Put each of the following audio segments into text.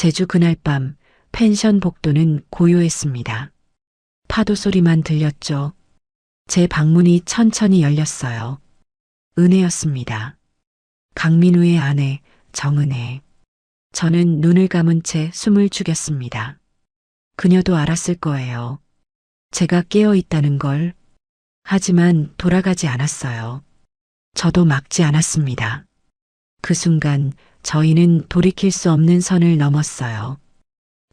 제주 그날 밤 펜션 복도는 고요했습니다. 파도 소리만 들렸죠. 제 방문이 천천히 열렸어요. 은혜였습니다. 강민우의 아내 정은혜. 저는 눈을 감은 채 숨을 죽였습니다. 그녀도 알았을 거예요. 제가 깨어 있다는 걸. 하지만 돌아가지 않았어요. 저도 막지 않았습니다. 그 순간 저희는 돌이킬 수 없는 선을 넘었어요.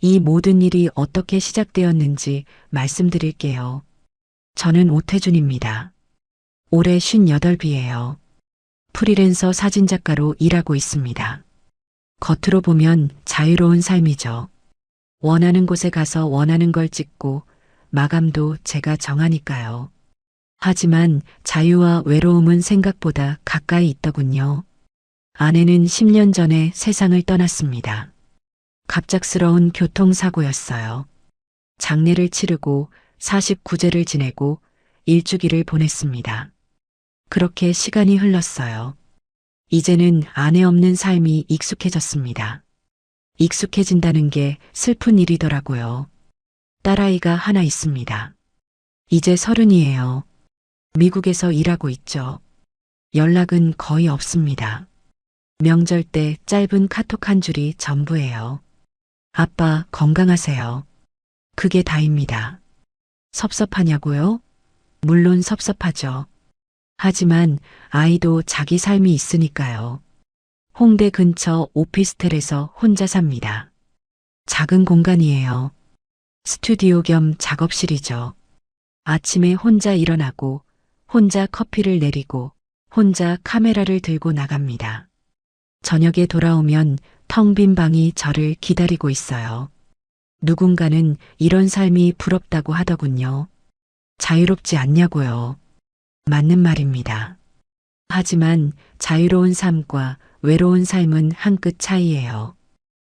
이 모든 일이 어떻게 시작되었는지 말씀드릴게요. 저는 오태준입니다. 올해 58이에요. 프리랜서 사진작가로 일하고 있습니다. 겉으로 보면 자유로운 삶이죠. 원하는 곳에 가서 원하는 걸 찍고 마감도 제가 정하니까요. 하지만 자유와 외로움은 생각보다 가까이 있더군요. 아내는 10년 전에 세상을 떠났습니다. 갑작스러운 교통사고였어요. 장례를 치르고 49제를 지내고 일주기를 보냈습니다. 그렇게 시간이 흘렀어요. 이제는 아내 없는 삶이 익숙해졌습니다. 익숙해진다는 게 슬픈 일이더라고요. 딸아이가 하나 있습니다. 이제 30이에요. 미국에서 일하고 있죠. 연락은 거의 없습니다. 명절 때 짧은 카톡 한 줄이 전부예요. 아빠 건강하세요. 그게 다입니다. 섭섭하냐고요? 물론 섭섭하죠. 하지만 아이도 자기 삶이 있으니까요. 홍대 근처 오피스텔에서 혼자 삽니다. 작은 공간이에요. 스튜디오 겸 작업실이죠. 아침에 혼자 일어나고 혼자 커피를 내리고 혼자 카메라를 들고 나갑니다. 저녁에 돌아오면 텅 빈 방이 저를 기다리고 있어요. 누군가는 이런 삶이 부럽다고 하더군요. 자유롭지 않냐고요. 맞는 말입니다. 하지만 자유로운 삶과 외로운 삶은 한 끗 차이예요.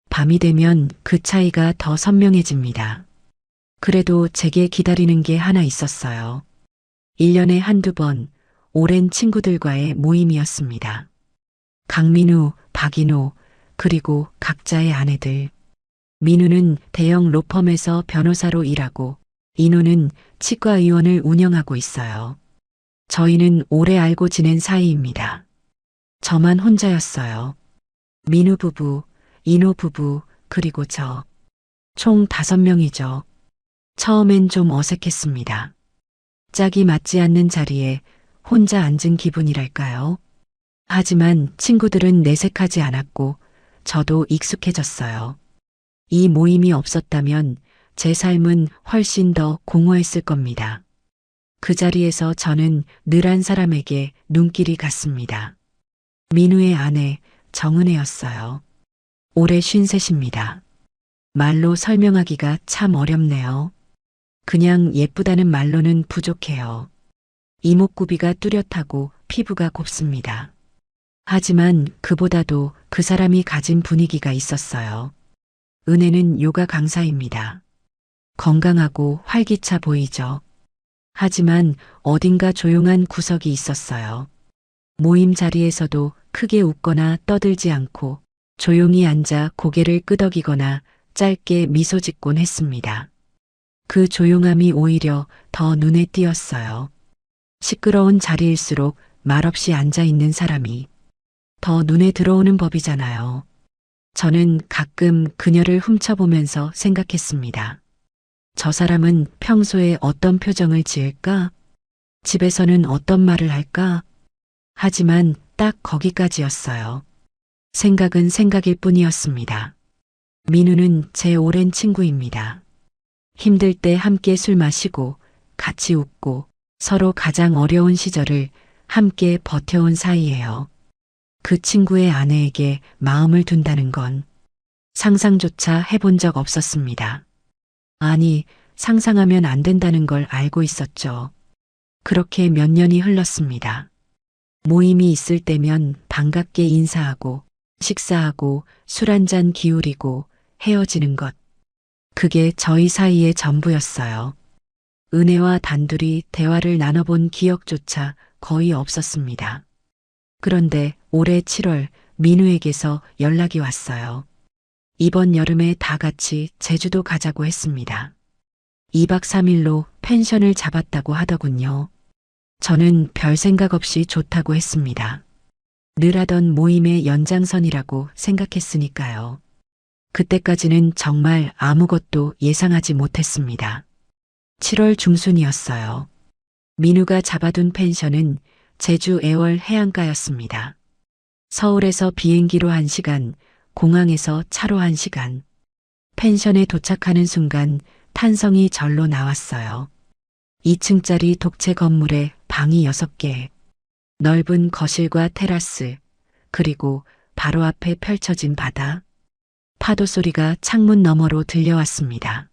밤이 되면 그 차이가 더 선명해집니다. 그래도 제게 기다리는 게 하나 있었어요. 1년에 한두 번 오랜 친구들과의 모임이었습니다. 강민우, 박인호, 그리고 각자의 아내들. 민우는 대형 로펌에서 변호사로 일하고 인호는 치과의원을 운영하고 있어요. 저희는 오래 알고 지낸 사이입니다. 저만 혼자였어요. 민우 부부, 인호 부부, 그리고 저. 총 5명이죠. 처음엔 좀 어색했습니다. 짝이 맞지 않는 자리에 혼자 앉은 기분이랄까요? 하지만 친구들은 내색하지 않았고 저도 익숙해졌어요. 이 모임이 없었다면 제 삶은 훨씬 더 공허했을 겁니다. 그 자리에서 저는 늘 한 사람에게 눈길이 갔습니다. 민우의 아내 정은혜였어요. 올해 53입니다. 말로 설명하기가 참 어렵네요. 그냥 예쁘다는 말로는 부족해요. 이목구비가 뚜렷하고 피부가 곱습니다. 하지만 그보다도 그 사람이 가진 분위기가 있었어요. 은혜는 요가 강사입니다. 건강하고 활기차 보이죠. 하지만 어딘가 조용한 구석이 있었어요. 모임 자리에서도 크게 웃거나 떠들지 않고 조용히 앉아 고개를 끄덕이거나 짧게 미소 짓곤 했습니다. 그 조용함이 오히려 더 눈에 띄었어요. 시끄러운 자리일수록 말없이 앉아 있는 사람이 더 눈에 들어오는 법이잖아요. 저는 가끔 그녀를 훔쳐보면서 생각했습니다. 저 사람은 평소에 어떤 표정을 지을까? 집에서는 어떤 말을 할까? 하지만 딱 거기까지였어요. 생각은 생각일 뿐이었습니다. 민우는 제 오랜 친구입니다. 힘들 때 함께 술 마시고 같이 웃고 서로 가장 어려운 시절을 함께 버텨온 사이예요. 그 친구의 아내에게 마음을 둔다는 건 상상조차 해본 적 없었습니다. 아니, 상상하면 안 된다는 걸 알고 있었죠. 그렇게 몇 년이 흘렀습니다. 모임이 있을 때면 반갑게 인사하고 식사하고 술 한잔 기울이고 헤어지는 것. 그게 저희 사이의 전부였어요. 은혜와 단둘이 대화를 나눠본 기억조차 거의 없었습니다. 그런데 올해 7월 민우에게서 연락이 왔어요. 이번 여름에 다 같이 제주도 가자고 했습니다. 2박 3일로 펜션을 잡았다고 하더군요. 저는 별 생각 없이 좋다고 했습니다. 늘 하던 모임의 연장선이라고 생각했으니까요. 그때까지는 정말 아무것도 예상하지 못했습니다. 7월 중순이었어요. 민우가 잡아둔 펜션은 제주 애월 해안가였습니다. 서울에서 비행기로 1시간, 공항에서 차로 1시간. 펜션에 도착하는 순간 탄성이 절로 나왔어요. 2층짜리 독채 건물에 방이 6개, 넓은 거실과 테라스, 그리고 바로 앞에 펼쳐진 바다. 파도 소리가 창문 너머로 들려왔습니다.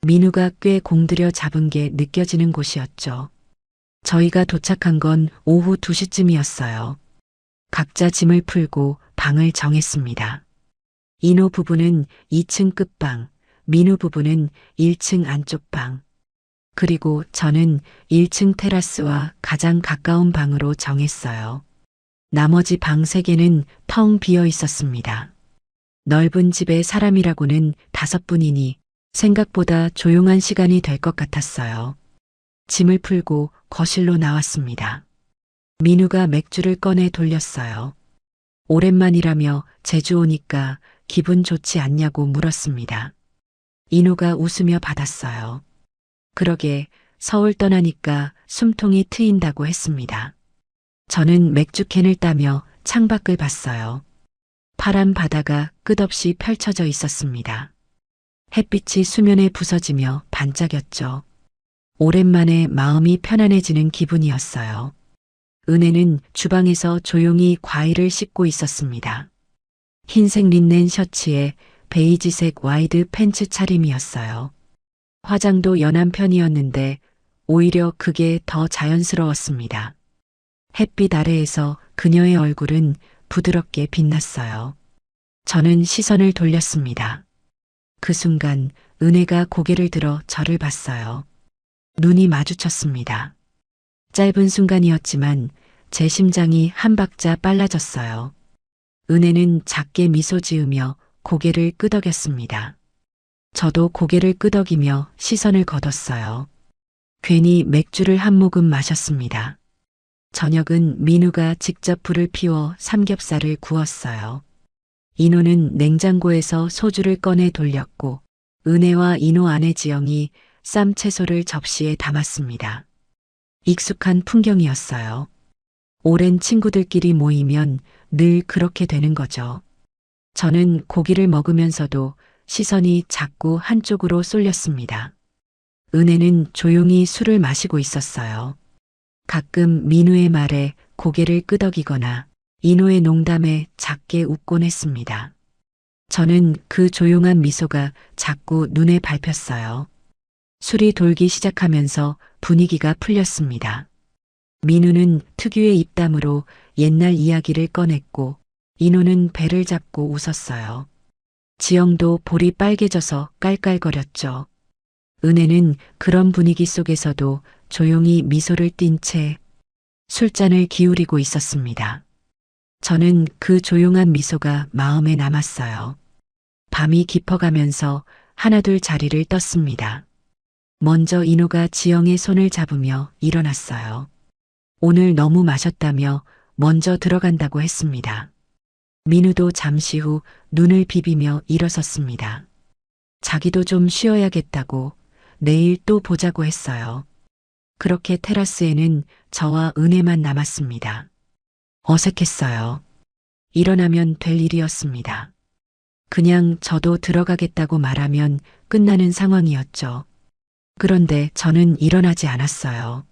민우가 꽤 공들여 잡은 게 느껴지는 곳이었죠. 저희가 도착한 건 오후 2시쯤이었어요. 각자 짐을 풀고 방을 정했습니다. 인호 부부는 2층 끝방, 민우 부부는 1층 안쪽 방, 그리고 저는 1층 테라스와 가장 가까운 방으로 정했어요. 나머지 방 3개는 텅 비어 있었습니다. 넓은 집에 사람이라고는 5분이니 생각보다 조용한 시간이 될 것 같았어요. 짐을 풀고 거실로 나왔습니다. 민우가 맥주를 꺼내 돌렸어요. 오랜만이라며 제주 오니까 기분 좋지 않냐고 물었습니다. 인호가 웃으며 받았어요. 그러게 서울 떠나니까 숨통이 트인다고 했습니다. 저는 맥주캔을 따며 창밖을 봤어요. 파란 바다가 끝없이 펼쳐져 있었습니다. 햇빛이 수면에 부서지며 반짝였죠. 오랜만에 마음이 편안해지는 기분이었어요. 은혜는 주방에서 조용히 과일을 씻고 있었습니다. 흰색 린넨 셔츠에 베이지색 와이드 팬츠 차림이었어요. 화장도 연한 편이었는데 오히려 그게 더 자연스러웠습니다. 햇빛 아래에서 그녀의 얼굴은 부드럽게 빛났어요. 저는 시선을 돌렸습니다. 그 순간 은혜가 고개를 들어 저를 봤어요. 눈이 마주쳤습니다. 짧은 순간이었지만 제 심장이 한 박자 빨라졌어요. 은혜는 작게 미소 지으며 고개를 끄덕였습니다. 저도 고개를 끄덕이며 시선을 거뒀어요. 괜히 맥주를 한 모금 마셨습니다. 저녁은 민우가 직접 불을 피워 삼겹살을 구웠어요. 인호는 냉장고에서 소주를 꺼내 돌렸고 은혜와 인호 아내 지영이 쌈 채소를 접시에 담았습니다. 익숙한 풍경이었어요. 오랜 친구들끼리 모이면 늘 그렇게 되는 거죠. 저는 고기를 먹으면서도 시선이 자꾸 한쪽으로 쏠렸습니다. 은혜는 조용히 술을 마시고 있었어요. 가끔 민우의 말에 고개를 끄덕이거나 인호의 농담에 작게 웃곤 했습니다. 저는 그 조용한 미소가 자꾸 눈에 밟혔어요. 술이 돌기 시작하면서 분위기가 풀렸습니다. 민우는 특유의 입담으로 옛날 이야기를 꺼냈고 인호는 배를 잡고 웃었어요. 지영도 볼이 빨개져서 깔깔거렸죠. 은혜는 그런 분위기 속에서도 조용히 미소를 띤 채 술잔을 기울이고 있었습니다. 저는 그 조용한 미소가 마음에 남았어요. 밤이 깊어가면서 하나둘 자리를 떴습니다. 먼저 인호가 지영의 손을 잡으며 일어났어요. 오늘 너무 마셨다며 먼저 들어간다고 했습니다. 민우도 잠시 후 눈을 비비며 일어섰습니다. 자기도 좀 쉬어야겠다고 내일 또 보자고 했어요. 그렇게 테라스에는 저와 은혜만 남았습니다. 어색했어요. 일어나면 될 일이었습니다. 그냥 저도 들어가겠다고 말하면 끝나는 상황이었죠. 그런데 저는 일어나지 않았어요.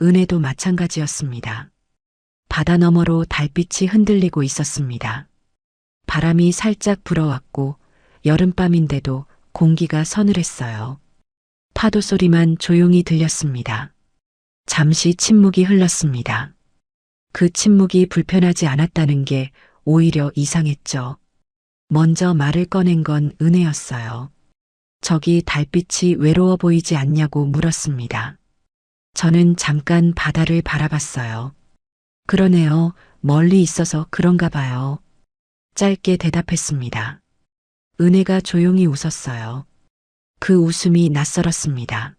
은혜도 마찬가지였습니다. 바다 너머로 달빛이 흔들리고 있었습니다. 바람이 살짝 불어왔고 여름밤인데도 공기가 서늘했어요. 파도 소리만 조용히 들렸습니다. 잠시 침묵이 흘렀습니다. 그 침묵이 불편하지 않았다는 게 오히려 이상했죠. 먼저 말을 꺼낸 건 은혜였어요. 저기 달빛이 외로워 보이지 않냐고 물었습니다. 저는 잠깐 바다를 바라봤어요. 그러네요. 멀리 있어서 그런가 봐요. 짧게 대답했습니다. 은혜가 조용히 웃었어요. 그 웃음이 낯설었습니다.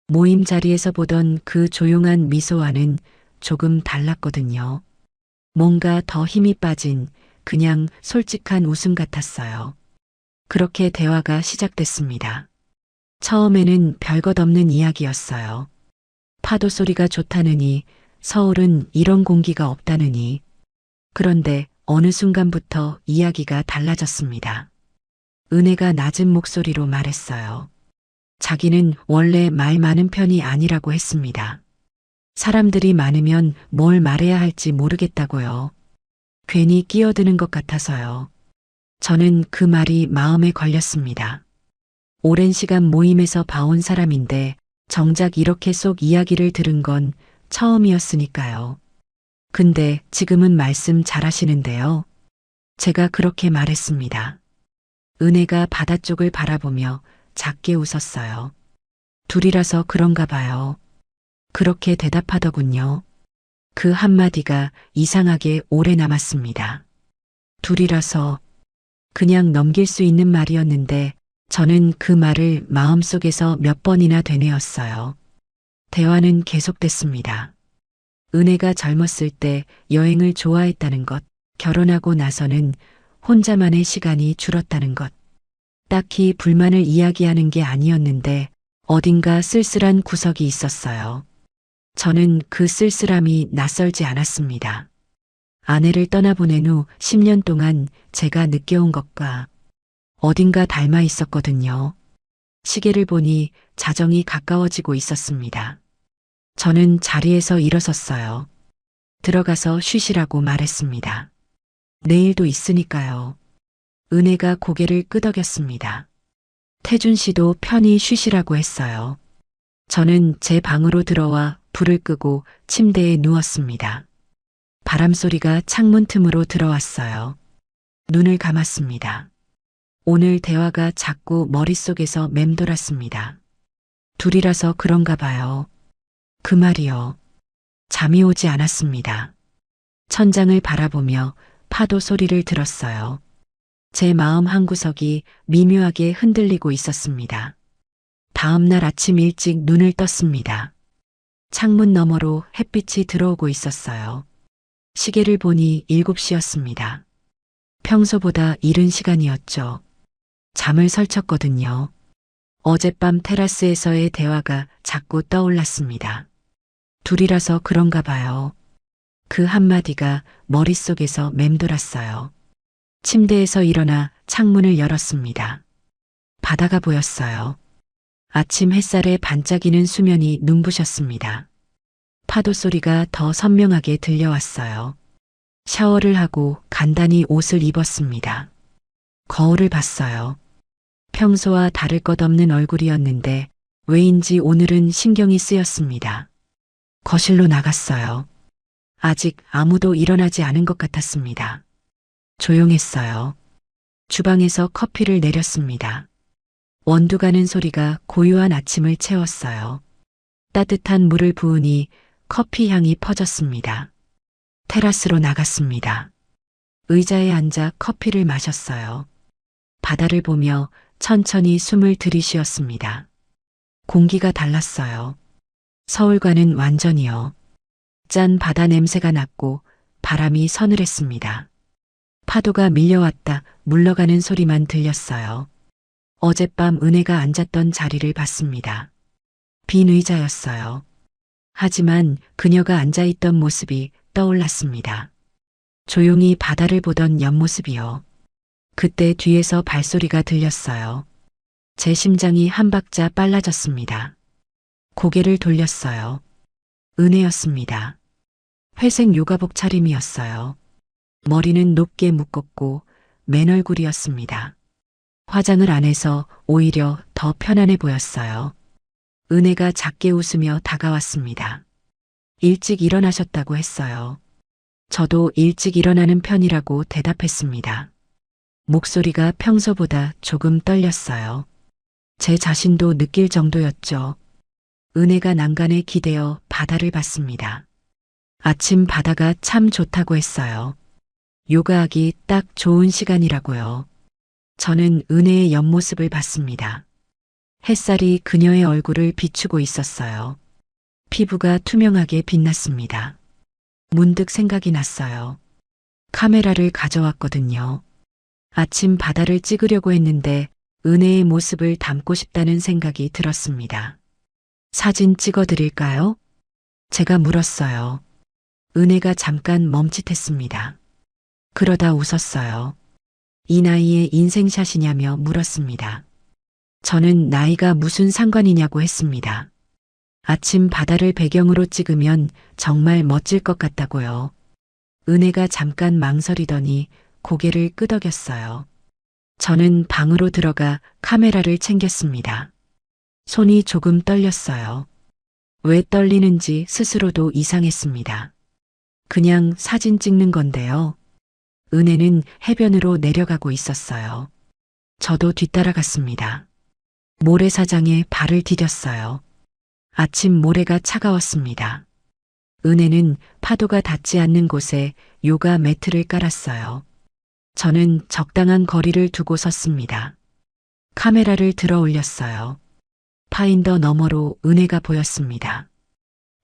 모임 자리에서 보던 그 조용한 미소와는 조금 달랐거든요. 뭔가 더 힘이 빠진 그냥 솔직한 웃음 같았어요. 그렇게 대화가 시작됐습니다. 처음에는 별것 없는 이야기였어요. 파도 소리가 좋다느니, 서울은 이런 공기가 없다느니. 그런데 어느 순간부터 이야기가 달라졌습니다. 은혜가 낮은 목소리로 말했어요. 자기는 원래 말 많은 편이 아니라고 했습니다. 사람들이 많으면 뭘 말해야 할지 모르겠다고요. 괜히 끼어드는 것 같아서요. 저는 그 말이 마음에 걸렸습니다. 오랜 시간 모임에서 봐온 사람인데 정작 이렇게 속 이야기를 들은 건 처음이었으니까요. 근데 지금은 말씀 잘하시는데요. 제가 그렇게 말했습니다. 은혜가 바다 쪽을 바라보며 작게 웃었어요. 둘이라서 그런가 봐요. 그렇게 대답하더군요. 그 한마디가 이상하게 오래 남았습니다. 둘이라서 그냥 넘길 수 있는 말이었는데 저는 그 말을 마음속에서 몇 번이나 되뇌었어요. 대화는 계속됐습니다. 은혜가 젊었을 때 여행을 좋아했다는 것, 결혼하고 나서는 혼자만의 시간이 줄었다는 것. 딱히 불만을 이야기하는 게 아니었는데 어딘가 쓸쓸한 구석이 있었어요. 저는 그 쓸쓸함이 낯설지 않았습니다. 아내를 떠나보낸 후 10년 동안 제가 느껴온 것과 어딘가 닮아 있었거든요. 시계를 보니 자정이 가까워지고 있었습니다. 저는 자리에서 일어섰어요. 들어가서 쉬시라고 말했습니다. 내일도 있으니까요. 은혜가 고개를 끄덕였습니다. 태준 씨도 편히 쉬시라고 했어요. 저는 제 방으로 들어와 불을 끄고 침대에 누웠습니다. 바람 소리가 창문 틈으로 들어왔어요. 눈을 감았습니다. 오늘 대화가 자꾸 머릿속에서 맴돌았습니다. 둘이라서 그런가 봐요. 그 말이요. 잠이 오지 않았습니다. 천장을 바라보며 파도 소리를 들었어요. 제 마음 한구석이 미묘하게 흔들리고 있었습니다. 다음 날 아침 일찍 눈을 떴습니다. 창문 너머로 햇빛이 들어오고 있었어요. 시계를 보니 7시였습니다. 평소보다 이른 시간이었죠. 잠을 설쳤거든요. 어젯밤 테라스에서의 대화가 자꾸 떠올랐습니다. 둘이라서 그런가 봐요. 그 한마디가 머릿속에서 맴돌았어요. 침대에서 일어나 창문을 열었습니다. 바다가 보였어요. 아침 햇살에 반짝이는 수면이 눈부셨습니다. 파도 소리가 더 선명하게 들려왔어요. 샤워를 하고 간단히 옷을 입었습니다. 거울을 봤어요. 평소와 다를 것 없는 얼굴이었는데 왜인지 오늘은 신경이 쓰였습니다. 거실로 나갔어요. 아직 아무도 일어나지 않은 것 같았습니다. 조용했어요. 주방에서 커피를 내렸습니다. 원두 가는 소리가 고요한 아침을 채웠어요. 따뜻한 물을 부으니 커피 향이 퍼졌습니다. 테라스로 나갔습니다. 의자에 앉아 커피를 마셨어요. 바다를 보며 천천히 숨을 들이쉬었습니다. 공기가 달랐어요. 서울과는 완전히요. 짠 바다 냄새가 났고 바람이 서늘했습니다. 파도가 밀려왔다 물러가는 소리만 들렸어요. 어젯밤 은혜가 앉았던 자리를 봤습니다. 빈 의자였어요. 하지만 그녀가 앉아있던 모습이 떠올랐습니다. 조용히 바다를 보던 옆모습이요. 그때 뒤에서 발소리가 들렸어요. 제 심장이 한 박자 빨라졌습니다. 고개를 돌렸어요. 은혜였습니다. 회색 요가복 차림이었어요. 머리는 높게 묶었고 맨 얼굴이었습니다. 화장을 안 해서 오히려 더 편안해 보였어요. 은혜가 작게 웃으며 다가왔습니다. 일찍 일어나셨다고 했어요. 저도 일찍 일어나는 편이라고 대답했습니다. 목소리가 평소보다 조금 떨렸어요. 제 자신도 느낄 정도였죠. 은혜가 난간에 기대어 바다를 봤습니다. 아침 바다가 참 좋다고 했어요. 요가하기 딱 좋은 시간이라고요. 저는 은혜의 옆모습을 봤습니다. 햇살이 그녀의 얼굴을 비추고 있었어요. 피부가 투명하게 빛났습니다. 문득 생각이 났어요. 카메라를 가져왔거든요. 아침 바다를 찍으려고 했는데 은혜의 모습을 담고 싶다는 생각이 들었습니다. 사진 찍어드릴까요? 제가 물었어요. 은혜가 잠깐 멈칫했습니다. 그러다 웃었어요. 이 나이에 인생샷이냐며 물었습니다. 저는 나이가 무슨 상관이냐고 했습니다. 아침 바다를 배경으로 찍으면 정말 멋질 것 같다고요. 은혜가 잠깐 망설이더니 고개를 끄덕였어요. 저는 방으로 들어가 카메라를 챙겼습니다. 손이 조금 떨렸어요. 왜 떨리는지 스스로도 이상했습니다. 그냥 사진 찍는 건데요. 은혜는 해변으로 내려가고 있었어요. 저도 뒤따라갔습니다. 모래사장에 발을 디뎠어요. 아침 모래가 차가웠습니다. 은혜는 파도가 닿지 않는 곳에 요가 매트를 깔았어요. 저는 적당한 거리를 두고 섰습니다. 카메라를 들어 올렸어요. 파인더 너머로 은혜가 보였습니다.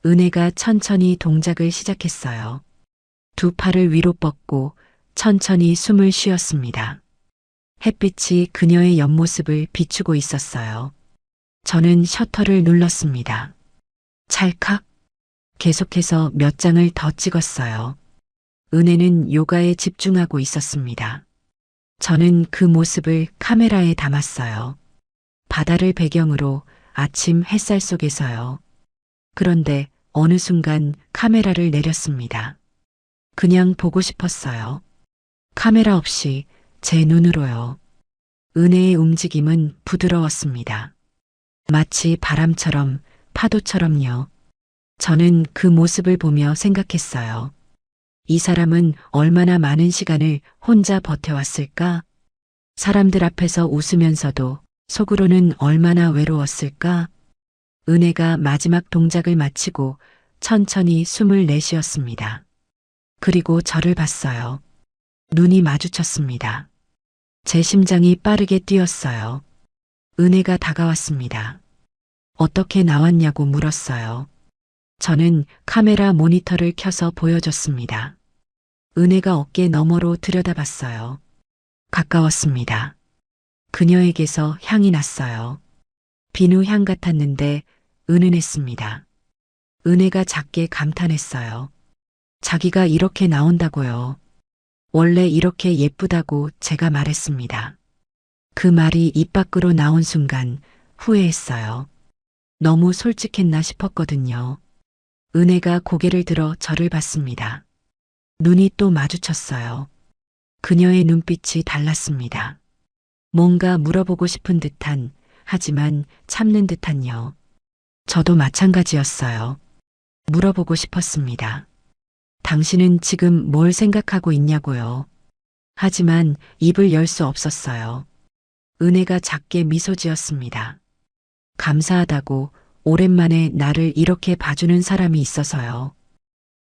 은혜가 천천히 동작을 시작했어요. 두 팔을 위로 뻗고 천천히 숨을 쉬었습니다. 햇빛이 그녀의 옆모습을 비추고 있었어요. 저는 셔터를 눌렀습니다. 찰칵. 계속해서 몇 장을 더 찍었어요. 은혜는 요가에 집중하고 있었습니다. 저는 그 모습을 카메라에 담았어요. 바다를 배경으로 아침 햇살 속에서요. 그런데 어느 순간 카메라를 내렸습니다. 그냥 보고 싶었어요. 카메라 없이 제 눈으로요. 은혜의 움직임은 부드러웠습니다. 마치 바람처럼 파도처럼요. 저는 그 모습을 보며 생각했어요. 이 사람은 얼마나 많은 시간을 혼자 버텨왔을까? 사람들 앞에서 웃으면서도 속으로는 얼마나 외로웠을까? 은혜가 마지막 동작을 마치고 천천히 숨을 내쉬었습니다. 그리고 저를 봤어요. 눈이 마주쳤습니다. 제 심장이 빠르게 뛰었어요. 은혜가 다가왔습니다. 어떻게 나왔냐고 물었어요. 저는 카메라 모니터를 켜서 보여줬습니다. 은혜가 어깨 너머로 들여다봤어요. 가까웠습니다. 그녀에게서 향이 났어요. 비누 향 같았는데 은은했습니다. 은혜가 작게 감탄했어요. 자기가 이렇게 나온다고요. 원래 이렇게 예쁘다고 제가 말했습니다. 그 말이 입 밖으로 나온 순간 후회했어요. 너무 솔직했나 싶었거든요. 은혜가 고개를 들어 저를 봤습니다. 눈이 또 마주쳤어요. 그녀의 눈빛이 달랐습니다. 뭔가 물어보고 싶은 듯한, 하지만 참는 듯한요. 저도 마찬가지였어요. 물어보고 싶었습니다. 당신은 지금 뭘 생각하고 있냐고요. 하지만 입을 열 수 없었어요. 은혜가 작게 미소 지었습니다. 감사하다고, 오랜만에 나를 이렇게 봐주는 사람이 있어서요.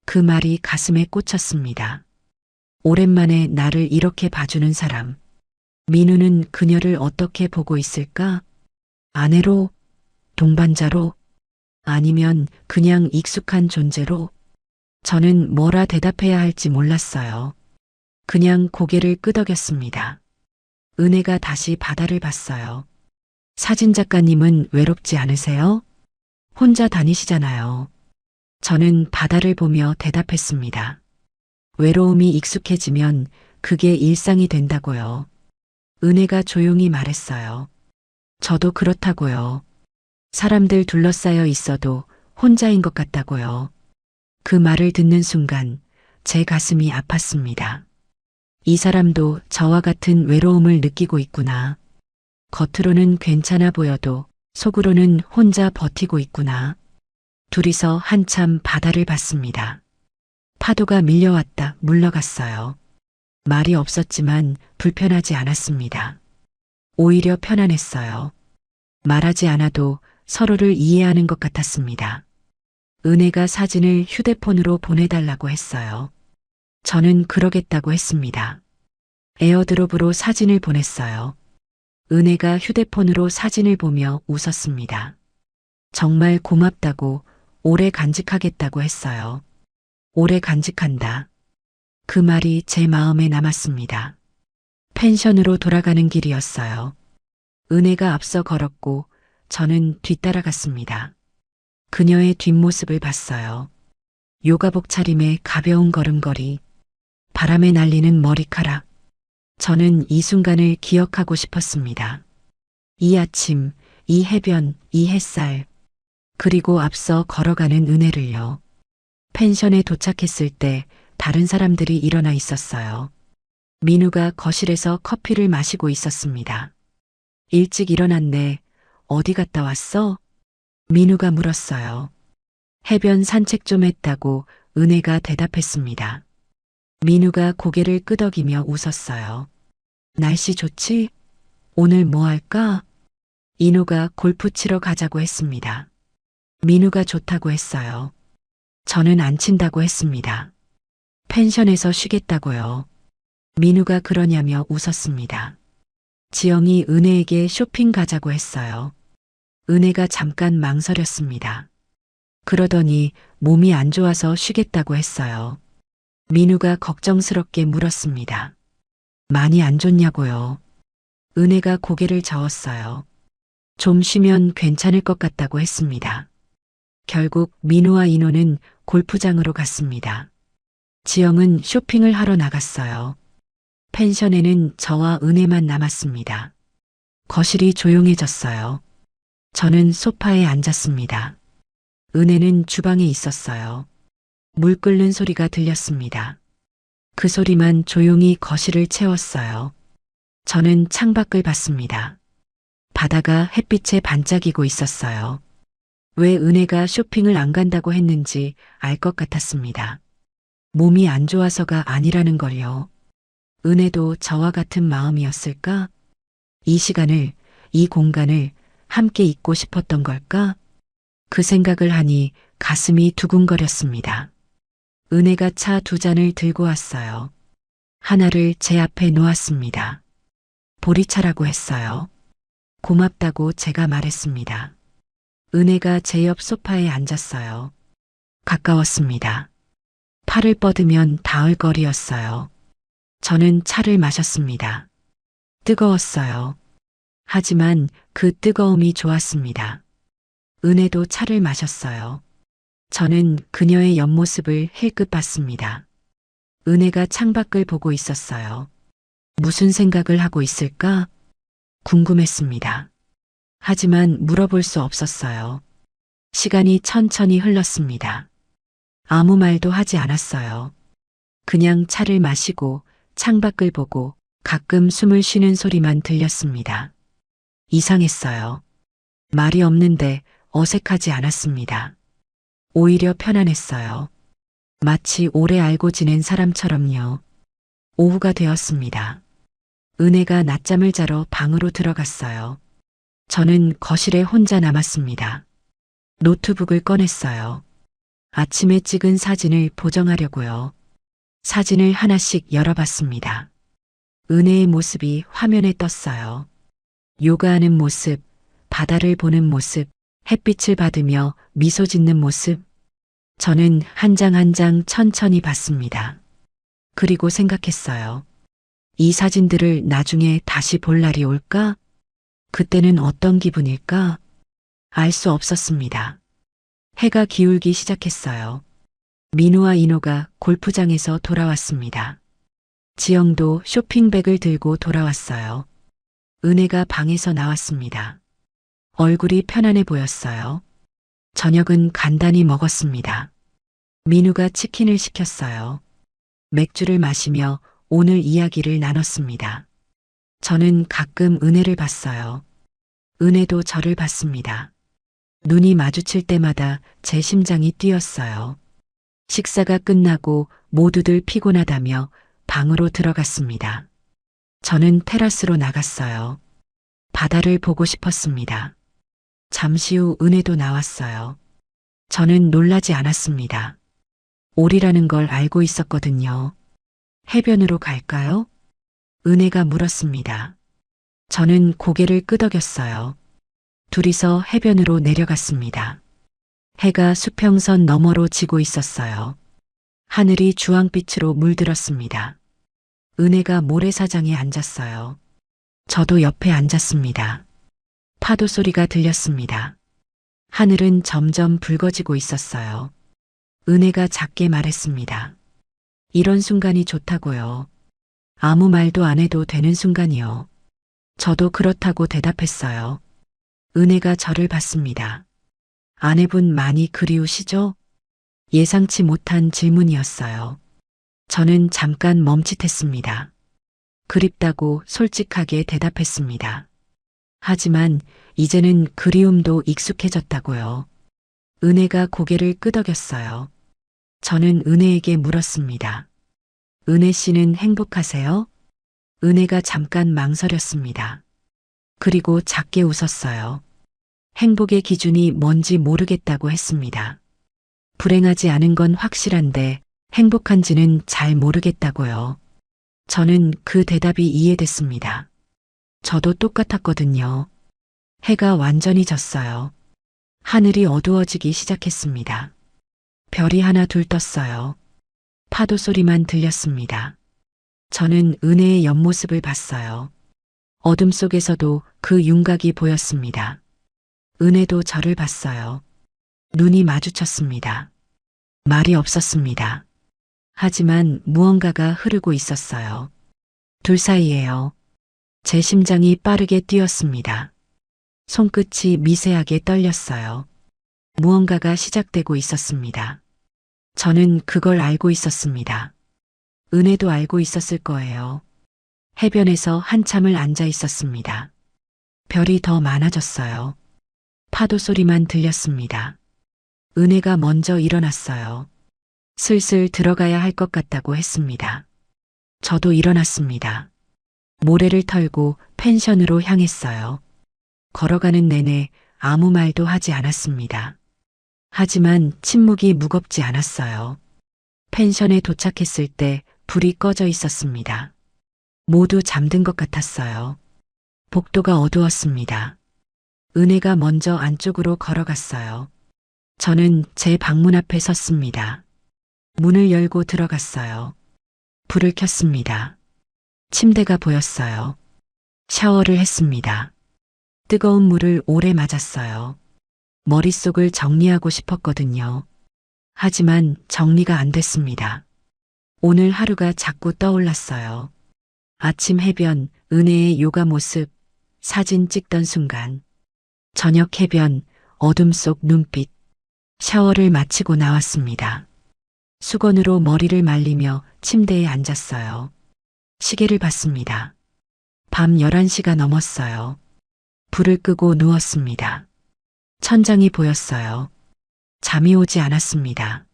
그 말이 가슴에 꽂혔습니다. 오랜만에 나를 이렇게 봐주는 사람. 민우는 그녀를 어떻게 보고 있을까? 아내로? 동반자로? 아니면 그냥 익숙한 존재로? 저는 뭐라 대답해야 할지 몰랐어요. 그냥 고개를 끄덕였습니다. 은혜가 다시 바다를 봤어요. 사진작가님은 외롭지 않으세요? 혼자 다니시잖아요. 저는 바다를 보며 대답했습니다. 외로움이 익숙해지면 그게 일상이 된다고요. 은혜가 조용히 말했어요. 저도 그렇다고요. 사람들 둘러싸여 있어도 혼자인 것 같다고요. 그 말을 듣는 순간 제 가슴이 아팠습니다. 이 사람도 저와 같은 외로움을 느끼고 있구나. 겉으로는 괜찮아 보여도 속으로는 혼자 버티고 있구나. 둘이서 한참 바다를 봤습니다. 파도가 밀려왔다 물러갔어요. 말이 없었지만 불편하지 않았습니다. 오히려 편안했어요. 말하지 않아도 서로를 이해하는 것 같았습니다. 은혜가 사진을 휴대폰으로 보내달라고 했어요. 저는 그러겠다고 했습니다. 에어드롭으로 사진을 보냈어요. 은혜가 휴대폰으로 사진을 보며 웃었습니다. 정말 고맙다고, 오래 간직하겠다고 했어요. 오래 간직한다. 그 말이 제 마음에 남았습니다. 펜션으로 돌아가는 길이었어요. 은혜가 앞서 걸었고 저는 뒤따라갔습니다. 그녀의 뒷모습을 봤어요. 요가복 차림의 가벼운 걸음걸이, 바람에 날리는 머리카락. 저는 이 순간을 기억하고 싶었습니다. 이 아침, 이 해변, 이 햇살, 그리고 앞서 걸어가는 은혜를요. 펜션에 도착했을 때 다른 사람들이 일어나 있었어요. 민우가 거실에서 커피를 마시고 있었습니다. 일찍 일어났네. 어디 갔다 왔어? 민우가 물었어요. 해변 산책 좀 했다고 은혜가 대답했습니다. 민우가 고개를 끄덕이며 웃었어요. 날씨 좋지? 오늘 뭐 할까? 인호가 골프 치러 가자고 했습니다. 민우가 좋다고 했어요. 저는 안 친다고 했습니다. 펜션에서 쉬겠다고요. 민우가 그러냐며 웃었습니다. 지영이 은혜에게 쇼핑 가자고 했어요. 은혜가 잠깐 망설였습니다. 그러더니 몸이 안 좋아서 쉬겠다고 했어요. 민우가 걱정스럽게 물었습니다. 많이 안 좋냐고요. 은혜가 고개를 저었어요. 좀 쉬면 괜찮을 것 같다고 했습니다. 결국 민우와 인호는 골프장으로 갔습니다. 지영은 쇼핑을 하러 나갔어요. 펜션에는 저와 은혜만 남았습니다. 거실이 조용해졌어요. 저는 소파에 앉았습니다. 은혜는 주방에 있었어요. 물 끓는 소리가 들렸습니다. 그 소리만 조용히 거실을 채웠어요. 저는 창밖을 봤습니다. 바다가 햇빛에 반짝이고 있었어요. 왜 은혜가 쇼핑을 안 간다고 했는지 알 것 같았습니다. 몸이 안 좋아서가 아니라는 걸요. 은혜도 저와 같은 마음이었을까? 이 시간을, 이 공간을 함께 있고 싶었던 걸까? 그 생각을 하니 가슴이 두근거렸습니다. 은혜가 차 2잔을 들고 왔어요. 하나를 제 앞에 놓았습니다. 보리차라고 했어요. 고맙다고 제가 말했습니다. 은혜가 제 옆 소파에 앉았어요. 가까웠습니다. 팔을 뻗으면 닿을 거리였어요. 저는 차를 마셨습니다. 뜨거웠어요. 하지만 그 뜨거움이 좋았습니다. 은혜도 차를 마셨어요. 저는 그녀의 옆모습을 힐끗 봤습니다. 은혜가 창밖을 보고 있었어요. 무슨 생각을 하고 있을까? 궁금했습니다. 하지만 물어볼 수 없었어요. 시간이 천천히 흘렀습니다. 아무 말도 하지 않았어요. 그냥 차를 마시고 창밖을 보고 가끔 숨을 쉬는 소리만 들렸습니다. 이상했어요. 말이 없는데 어색하지 않았습니다. 오히려 편안했어요. 마치 오래 알고 지낸 사람처럼요. 오후가 되었습니다. 은혜가 낮잠을 자러 방으로 들어갔어요. 저는 거실에 혼자 남았습니다. 노트북을 꺼냈어요. 아침에 찍은 사진을 보정하려고요. 사진을 하나씩 열어봤습니다. 은혜의 모습이 화면에 떴어요. 요가하는 모습, 바다를 보는 모습, 햇빛을 받으며 미소 짓는 모습. 저는 한 장 한 장 천천히 봤습니다. 그리고 생각했어요. 이 사진들을 나중에 다시 볼 날이 올까? 그때는 어떤 기분일까? 알 수 없었습니다. 해가 기울기 시작했어요. 민우와 인호가 골프장에서 돌아왔습니다. 지영도 쇼핑백을 들고 돌아왔어요. 은혜가 방에서 나왔습니다. 얼굴이 편안해 보였어요. 저녁은 간단히 먹었습니다. 민우가 치킨을 시켰어요. 맥주를 마시며 오늘 이야기를 나눴습니다. 저는 가끔 은혜를 봤어요. 은혜도 저를 봤습니다. 눈이 마주칠 때마다 제 심장이 뛰었어요. 식사가 끝나고 모두들 피곤하다며 방으로 들어갔습니다. 저는 테라스로 나갔어요. 바다를 보고 싶었습니다. 잠시 후 은혜도 나왔어요. 저는 놀라지 않았습니다. 올이라는 걸 알고 있었거든요. 해변으로 갈까요? 은혜가 물었습니다. 저는 고개를 끄덕였어요. 둘이서 해변으로 내려갔습니다. 해가 수평선 너머로 지고 있었어요. 하늘이 주황빛으로 물들었습니다. 은혜가 모래사장에 앉았어요. 저도 옆에 앉았습니다. 파도 소리가 들렸습니다. 하늘은 점점 붉어지고 있었어요. 은혜가 작게 말했습니다. 이런 순간이 좋다고요. 아무 말도 안 해도 되는 순간이요. 저도 그렇다고 대답했어요. 은혜가 저를 봤습니다. 아내분 많이 그리우시죠? 예상치 못한 질문이었어요. 저는 잠깐 멈칫했습니다. 그립다고 솔직하게 대답했습니다. 하지만 이제는 그리움도 익숙해졌다고요. 은혜가 고개를 끄덕였어요. 저는 은혜에게 물었습니다. 은혜 씨는 행복하세요? 은혜가 잠깐 망설였습니다. 그리고 작게 웃었어요. 행복의 기준이 뭔지 모르겠다고 했습니다. 불행하지 않은 건 확실한데 행복한지는 잘 모르겠다고요. 저는 그 대답이 이해됐습니다. 저도 똑같았거든요. 해가 완전히 졌어요. 하늘이 어두워지기 시작했습니다. 별이 하나 둘 떴어요. 파도 소리만 들렸습니다. 저는 은혜의 옆모습을 봤어요. 어둠 속에서도 그 윤곽이 보였습니다. 은혜도 저를 봤어요. 눈이 마주쳤습니다. 말이 없었습니다. 하지만 무언가가 흐르고 있었어요. 둘 사이에요. 제 심장이 빠르게 뛰었습니다. 손끝이 미세하게 떨렸어요. 무언가가 시작되고 있었습니다. 저는 그걸 알고 있었습니다. 은혜도 알고 있었을 거예요. 해변에서 한참을 앉아 있었습니다. 별이 더 많아졌어요. 파도 소리만 들렸습니다. 은혜가 먼저 일어났어요. 슬슬 들어가야 할 것 같다고 했습니다. 저도 일어났습니다. 모래를 털고 펜션으로 향했어요. 걸어가는 내내 아무 말도 하지 않았습니다. 하지만 침묵이 무겁지 않았어요. 펜션에 도착했을 때 불이 꺼져 있었습니다. 모두 잠든 것 같았어요. 복도가 어두웠습니다. 은혜가 먼저 안쪽으로 걸어갔어요. 저는 제 방문 앞에 섰습니다. 문을 열고 들어갔어요. 불을 켰습니다. 침대가 보였어요. 샤워를 했습니다. 뜨거운 물을 오래 맞았어요. 머릿속을 정리하고 싶었거든요. 하지만 정리가 안 됐습니다. 오늘 하루가 자꾸 떠올랐어요. 아침 해변, 은혜의 요가 모습, 사진 찍던 순간. 저녁 해변, 어둠 속 눈빛. 샤워를 마치고 나왔습니다. 수건으로 머리를 말리며 침대에 앉았어요. 시계를 봤습니다. 밤 11시가 넘었어요. 불을 끄고 누웠습니다. 천장이 보였어요. 잠이 오지 않았습니다.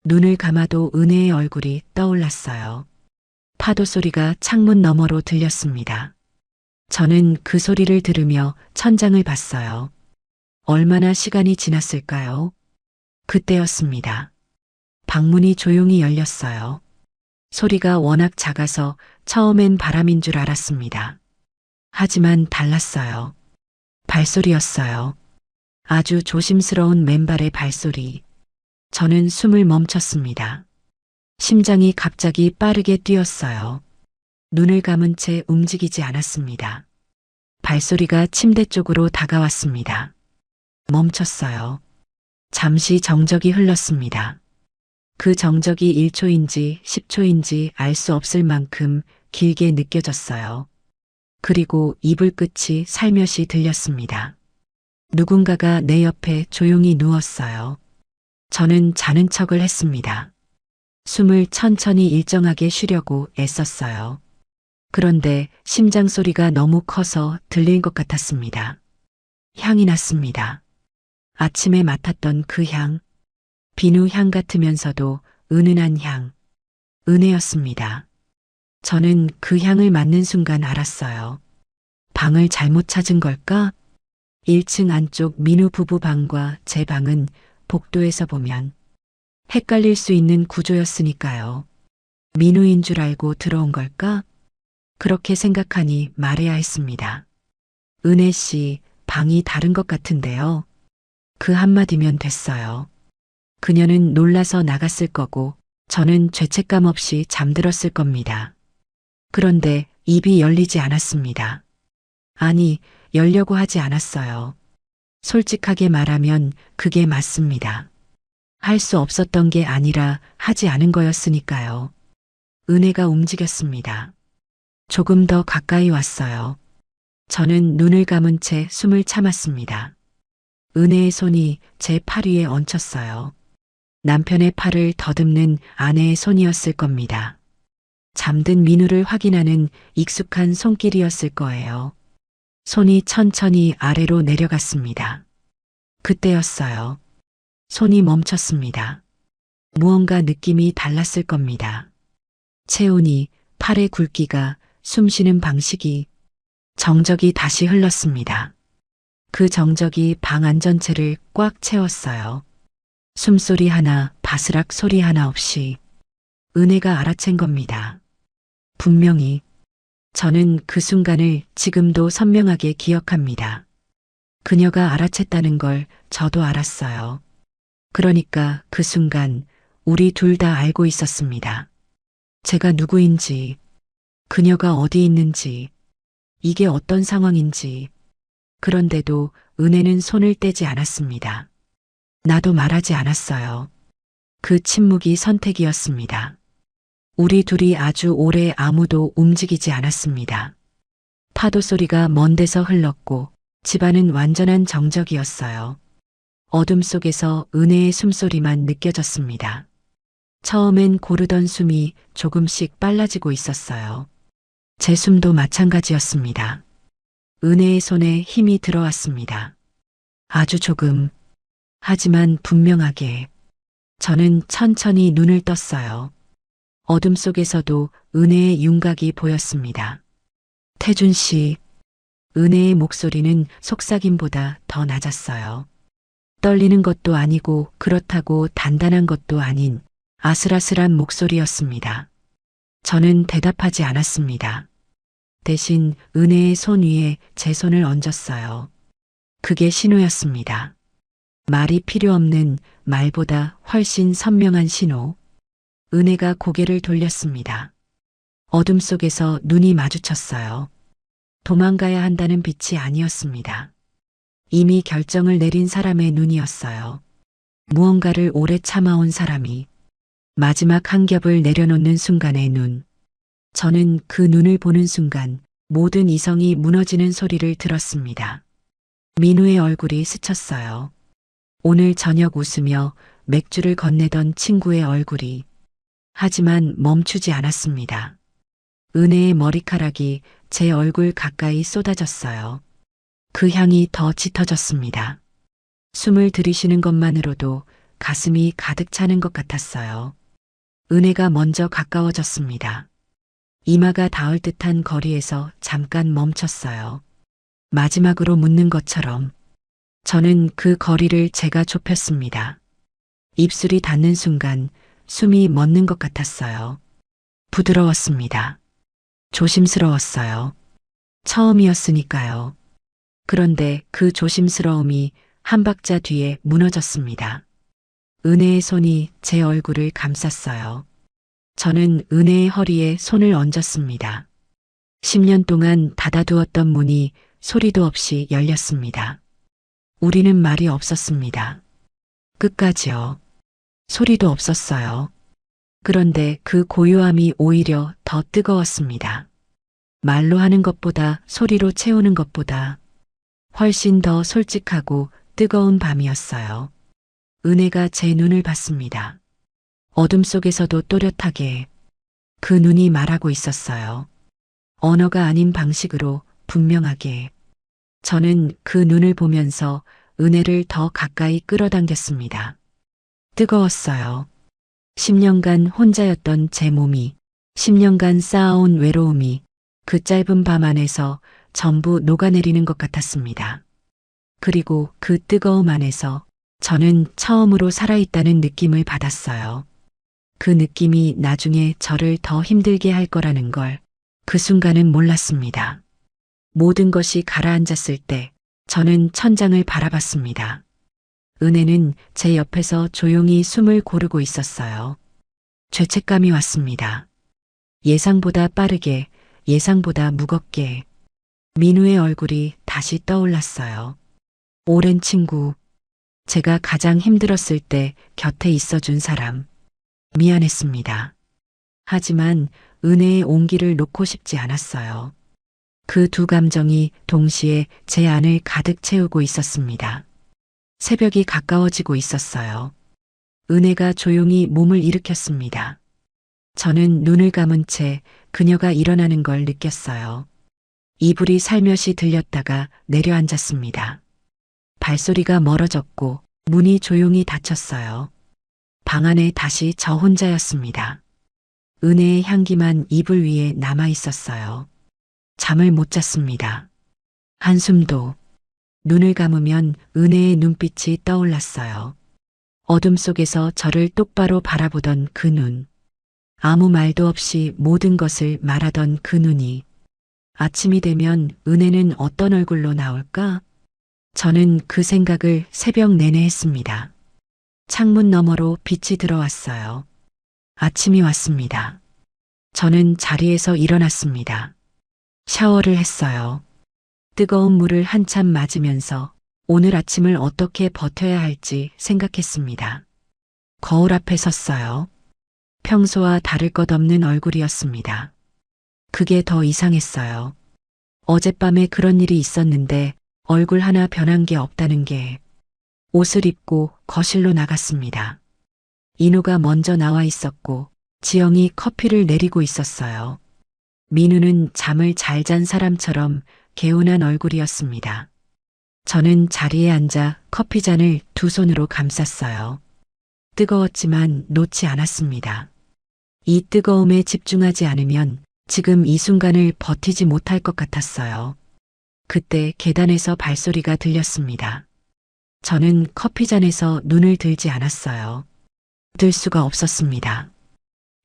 눈을 감아도 은혜의 얼굴이 떠올랐어요. 파도 소리가 창문 너머로 들렸습니다. 저는 그 소리를 들으며 천장을 봤어요. 얼마나 시간이 지났을까요? 그때였습니다. 방문이 조용히 열렸어요. 소리가 워낙 작아서 처음엔 바람인 줄 알았습니다. 하지만 달랐어요. 발소리였어요. 아주 조심스러운 맨발의 발소리. 저는 숨을 멈췄습니다. 심장이 갑자기 빠르게 뛰었어요. 눈을 감은 채 움직이지 않았습니다. 발소리가 침대 쪽으로 다가왔습니다. 멈췄어요. 잠시 정적이 흘렀습니다. 그 정적이 1초인지 10초인지 알 수 없을 만큼 길게 느껴졌어요. 그리고 이불 끝이 살며시 들렸습니다. 누군가가 내 옆에 조용히 누웠어요. 저는 자는 척을 했습니다. 숨을 천천히 일정하게 쉬려고 애썼어요. 그런데 심장 소리가 너무 커서 들린 것 같았습니다. 향이 났습니다. 아침에 맡았던 그 향, 비누 향 같으면서도 은은한 향, 은혜였습니다. 저는 그 향을 맡는 순간 알았어요. 방을 잘못 찾은 걸까? 1층 안쪽 민우 부부 방과 제 방은 복도에서 보면 헷갈릴 수 있는 구조였으니까요. 민우인 줄 알고 들어온 걸까? 그렇게 생각하니 말해야 했습니다. 은혜 씨, 방이 다른 것 같은데요. 그 한마디면 됐어요. 그녀는 놀라서 나갔을 거고 저는 죄책감 없이 잠들었을 겁니다. 그런데 입이 열리지 않았습니다. 아니, 열려고 하지 않았어요. 솔직하게 말하면 그게 맞습니다. 할 수 없었던 게 아니라 하지 않은 거였으니까요. 은혜가 움직였습니다. 조금 더 가까이 왔어요. 저는 눈을 감은 채 숨을 참았습니다. 은혜의 손이 제 팔 위에 얹혔어요. 남편의 팔을 더듬는 아내의 손이었을 겁니다. 잠든 민우를 확인하는 익숙한 손길이었을 거예요. 손이 천천히 아래로 내려갔습니다. 그때였어요. 손이 멈췄습니다. 무언가 느낌이 달랐을 겁니다. 체온이, 팔의 굵기가, 숨쉬는 방식이, 정적이 다시 흘렀습니다. 그 정적이 방 안전체를 꽉 채웠어요. 숨소리 하나, 바스락 소리 하나 없이 은혜가 알아챈 겁니다. 분명히 저는 그 순간을 지금도 선명하게 기억합니다. 그녀가 알아챘다는 걸 저도 알았어요. 그러니까 그 순간 우리 둘 다 알고 있었습니다. 제가 누구인지, 그녀가 어디 있는지, 이게 어떤 상황인지. 그런데도 은혜는 손을 떼지 않았습니다. 나도 말하지 않았어요. 그 침묵이 선택이었습니다. 우리 둘이 아주 오래 아무도 움직이지 않았습니다. 파도 소리가 먼 데서 흘렀고 집안은 완전한 정적이었어요. 어둠 속에서 은혜의 숨소리만 느껴졌습니다. 처음엔 고르던 숨이 조금씩 빨라지고 있었어요. 제 숨도 마찬가지였습니다. 은혜의 손에 힘이 들어왔습니다. 아주 조금, 하지만 분명하게. 저는 천천히 눈을 떴어요. 어둠 속에서도 은혜의 윤곽이 보였습니다. 태준 씨, 은혜의 목소리는 속삭임보다 더 낮았어요. 떨리는 것도 아니고 그렇다고 단단한 것도 아닌 아슬아슬한 목소리였습니다. 저는 대답하지 않았습니다. 대신 은혜의 손 위에 제 손을 얹었어요. 그게 신호였습니다. 말이 필요 없는, 말보다 훨씬 선명한 신호. 은혜가 고개를 돌렸습니다. 어둠 속에서 눈이 마주쳤어요. 도망가야 한다는 빛이 아니었습니다. 이미 결정을 내린 사람의 눈이었어요. 무언가를 오래 참아온 사람이 마지막 한 겹을 내려놓는 순간의 눈. 저는 그 눈을 보는 순간 모든 이성이 무너지는 소리를 들었습니다. 민우의 얼굴이 스쳤어요. 오늘 저녁 웃으며 맥주를 건네던 친구의 얼굴이. 하지만 멈추지 않았습니다. 은혜의 머리카락이 제 얼굴 가까이 쏟아졌어요. 그 향이 더 짙어졌습니다. 숨을 들이쉬는 것만으로도 가슴이 가득 차는 것 같았어요. 은혜가 먼저 가까워졌습니다. 이마가 닿을 듯한 거리에서 잠깐 멈췄어요. 마지막으로 묻는 것처럼. 저는 그 거리를 제가 좁혔습니다. 입술이 닿는 순간 숨이 멎는 것 같았어요. 부드러웠습니다. 조심스러웠어요. 처음이었으니까요. 그런데 그 조심스러움이 한 박자 뒤에 무너졌습니다. 은혜의 손이 제 얼굴을 감쌌어요. 저는 은혜의 허리에 손을 얹었습니다. 10년 동안 닫아두었던 문이 소리도 없이 열렸습니다. 우리는 말이 없었습니다. 끝까지요. 소리도 없었어요. 그런데 그 고요함이 오히려 더 뜨거웠습니다. 말로 하는 것보다 소리로 채우는 것보다 훨씬 더 솔직하고 뜨거운 밤이었어요. 은혜가 제 눈을 봤습니다. 어둠 속에서도 또렷하게 그 눈이 말하고 있었어요. 언어가 아닌 방식으로 분명하게. 저는 그 눈을 보면서 은혜를 더 가까이 끌어당겼습니다. 뜨거웠어요. 10년간 혼자였던 제 몸이, 10년간 쌓아온 외로움이 그 짧은 밤 안에서 전부 녹아내리는 것 같았습니다. 그리고 그 뜨거움 안에서 저는 처음으로 살아있다는 느낌을 받았어요. 그 느낌이 나중에 저를 더 힘들게 할 거라는 걸, 그 순간은 몰랐습니다. 모든 것이 가라앉았을 때 저는 천장을 바라봤습니다. 은혜는 제 옆에서 조용히 숨을 고르고 있었어요. 죄책감이 왔습니다. 예상보다 빠르게, 예상보다 무겁게 민우의 얼굴이 다시 떠올랐어요. 오랜 친구, 제가 가장 힘들었을 때 곁에 있어준 사람, 미안했습니다. 하지만 은혜의 온기를 놓고 싶지 않았어요. 그 두 감정이 동시에 제 안을 가득 채우고 있었습니다. 새벽이 가까워지고 있었어요. 은혜가 조용히 몸을 일으켰습니다. 저는 눈을 감은 채 그녀가 일어나는 걸 느꼈어요. 이불이 살며시 들렸다가 내려앉았습니다. 발소리가 멀어졌고 문이 조용히 닫혔어요. 방 안에 다시 저 혼자였습니다. 은혜의 향기만 이불 위에 남아 있었어요. 잠을 못 잤습니다. 한숨도. 눈을 감으면 은혜의 눈빛이 떠올랐어요. 어둠 속에서 저를 똑바로 바라보던 그 눈. 아무 말도 없이 모든 것을 말하던 그 눈이. 아침이 되면 은혜는 어떤 얼굴로 나올까? 저는 그 생각을 새벽 내내 했습니다. 창문 너머로 빛이 들어왔어요. 아침이 왔습니다. 저는 자리에서 일어났습니다. 샤워를 했어요. 뜨거운 물을 한참 맞으면서 오늘 아침을 어떻게 버텨야 할지 생각했습니다. 거울 앞에 섰어요. 평소와 다를 것 없는 얼굴이었습니다. 그게 더 이상했어요. 어젯밤에 그런 일이 있었는데 얼굴 하나 변한 게 없다는 게. 옷을 입고 거실로 나갔습니다. 인호가 먼저 나와 있었고 지영이 커피를 내리고 있었어요. 민우는 잠을 잘 잔 사람처럼 개운한 얼굴이었습니다. 저는 자리에 앉아 커피잔을 두 손으로 감쌌어요. 뜨거웠지만 놓지 않았습니다. 이 뜨거움에 집중하지 않으면 지금 이 순간을 버티지 못할 것 같았어요. 그때 계단에서 발소리가 들렸습니다. 저는 커피잔에서 눈을 들지 않았어요. 들 수가 없었습니다.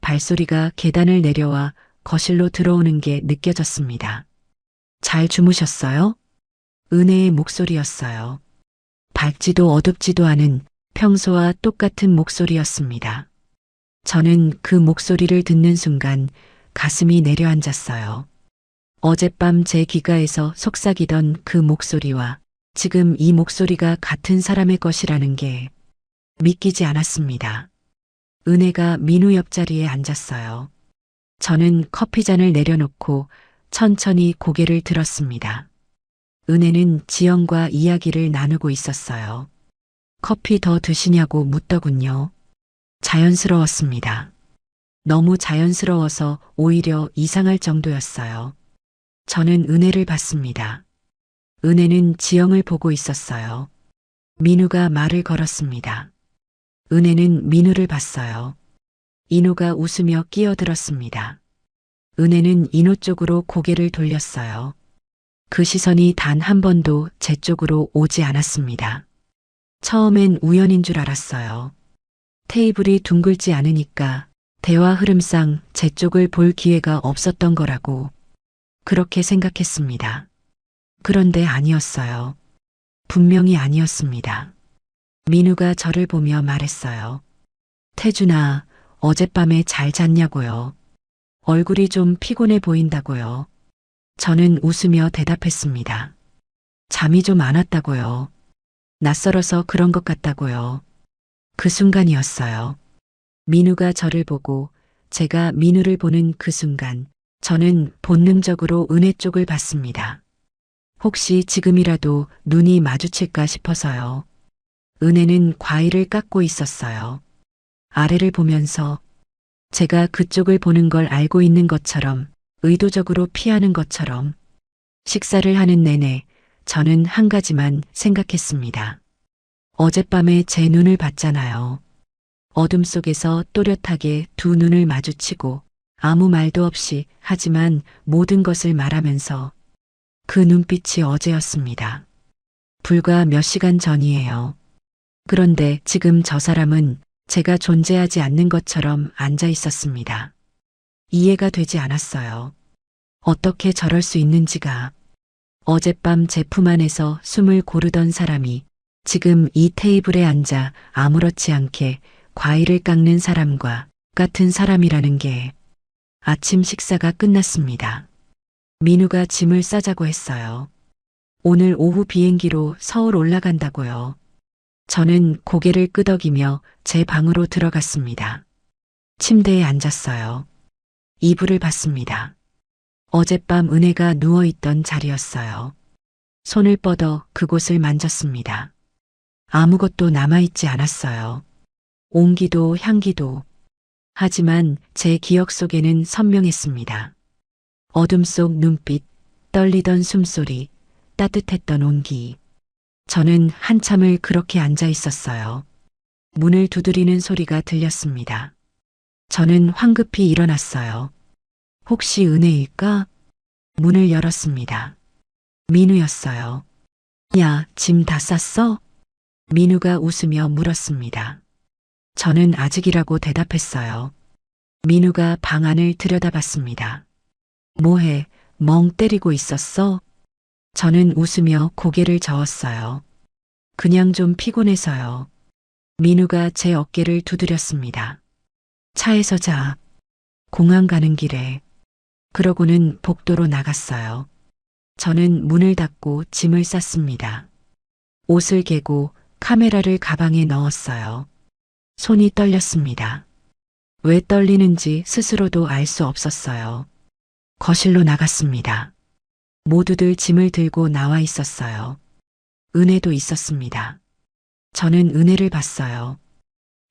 발소리가 계단을 내려와 거실로 들어오는 게 느껴졌습니다. 잘 주무셨어요? 은혜의 목소리였어요. 밝지도 어둡지도 않은 평소와 똑같은 목소리였습니다. 저는 그 목소리를 듣는 순간 가슴이 내려앉았어요. 어젯밤 제 귓가에서 속삭이던 그 목소리와 지금 이 목소리가 같은 사람의 것이라는 게 믿기지 않았습니다. 은혜가 민우 옆자리에 앉았어요. 저는 커피잔을 내려놓고 천천히 고개를 들었습니다. 은혜는 지영과 이야기를 나누고 있었어요. 커피 더 드시냐고 묻더군요. 자연스러웠습니다. 너무 자연스러워서 오히려 이상할 정도였어요. 저는 은혜를 봤습니다. 은혜는 지영을 보고 있었어요. 민우가 말을 걸었습니다. 은혜는 민우를 봤어요. 인호가 웃으며 끼어들었습니다. 은혜는 인호 쪽으로 고개를 돌렸어요. 그 시선이 단 한 번도 제 쪽으로 오지 않았습니다. 처음엔 우연인 줄 알았어요. 테이블이 둥글지 않으니까 대화 흐름상 제 쪽을 볼 기회가 없었던 거라고 그렇게 생각했습니다. 그런데 아니었어요. 분명히 아니었습니다. 민우가 저를 보며 말했어요. 태준아, 어젯밤에 잘 잤냐고요. 얼굴이 좀 피곤해 보인다고요. 저는 웃으며 대답했습니다. 잠이 좀 안 왔다고요. 낯설어서 그런 것 같다고요. 그 순간이었어요. 민우가 저를 보고 제가 민우를 보는 그 순간 저는 본능적으로 은혜 쪽을 봤습니다. 혹시 지금이라도 눈이 마주칠까 싶어서요. 은혜는 과일을 깎고 있었어요. 아래를 보면서 제가 그쪽을 보는 걸 알고 있는 것처럼 의도적으로 피하는 것처럼 식사를 하는 내내 저는 한 가지만 생각했습니다. 어젯밤에 제 눈을 봤잖아요. 어둠 속에서 또렷하게 두 눈을 마주치고 아무 말도 없이 하지만 모든 것을 말하면서 그 눈빛이 어제였습니다. 불과 몇 시간 전이에요. 그런데 지금 저 사람은 제가 존재하지 않는 것처럼 앉아 있었습니다. 이해가 되지 않았어요. 어떻게 저럴 수 있는지가. 어젯밤 제 품 안에서 숨을 고르던 사람이 지금 이 테이블에 앉아 아무렇지 않게 과일을 깎는 사람과 같은 사람이라는 게. 아침 식사가 끝났습니다. 민우가 짐을 싸자고 했어요. 오늘 오후 비행기로 서울 올라간다고요. 저는 고개를 끄덕이며 제 방으로 들어갔습니다. 침대에 앉았어요. 이불을 봤습니다. 어젯밤 은혜가 누워있던 자리였어요. 손을 뻗어 그곳을 만졌습니다. 아무것도 남아있지 않았어요. 온기도 향기도. 하지만 제 기억 속에는 선명했습니다. 어둠 속 눈빛, 떨리던 숨소리, 따뜻했던 온기. 저는 한참을 그렇게 앉아 있었어요. 문을 두드리는 소리가 들렸습니다. 저는 황급히 일어났어요. 혹시 은혜일까? 문을 열었습니다. 민우였어요. 야, 짐 다 쌌어? 민우가 웃으며 물었습니다. 저는 아직이라고 대답했어요. 민우가 방 안을 들여다봤습니다. 뭐해, 멍 때리고 있었어? 저는 웃으며 고개를 저었어요. 그냥 좀 피곤해서요. 민우가 제 어깨를 두드렸습니다. 차에서 자. 공항 가는 길에. 그러고는 복도로 나갔어요. 저는 문을 닫고 짐을 쌌습니다. 옷을 개고 카메라를 가방에 넣었어요. 손이 떨렸습니다. 왜 떨리는지 스스로도 알 수 없었어요. 거실로 나갔습니다. 모두들 짐을 들고 나와 있었어요. 은혜도 있었습니다. 저는 은혜를 봤어요.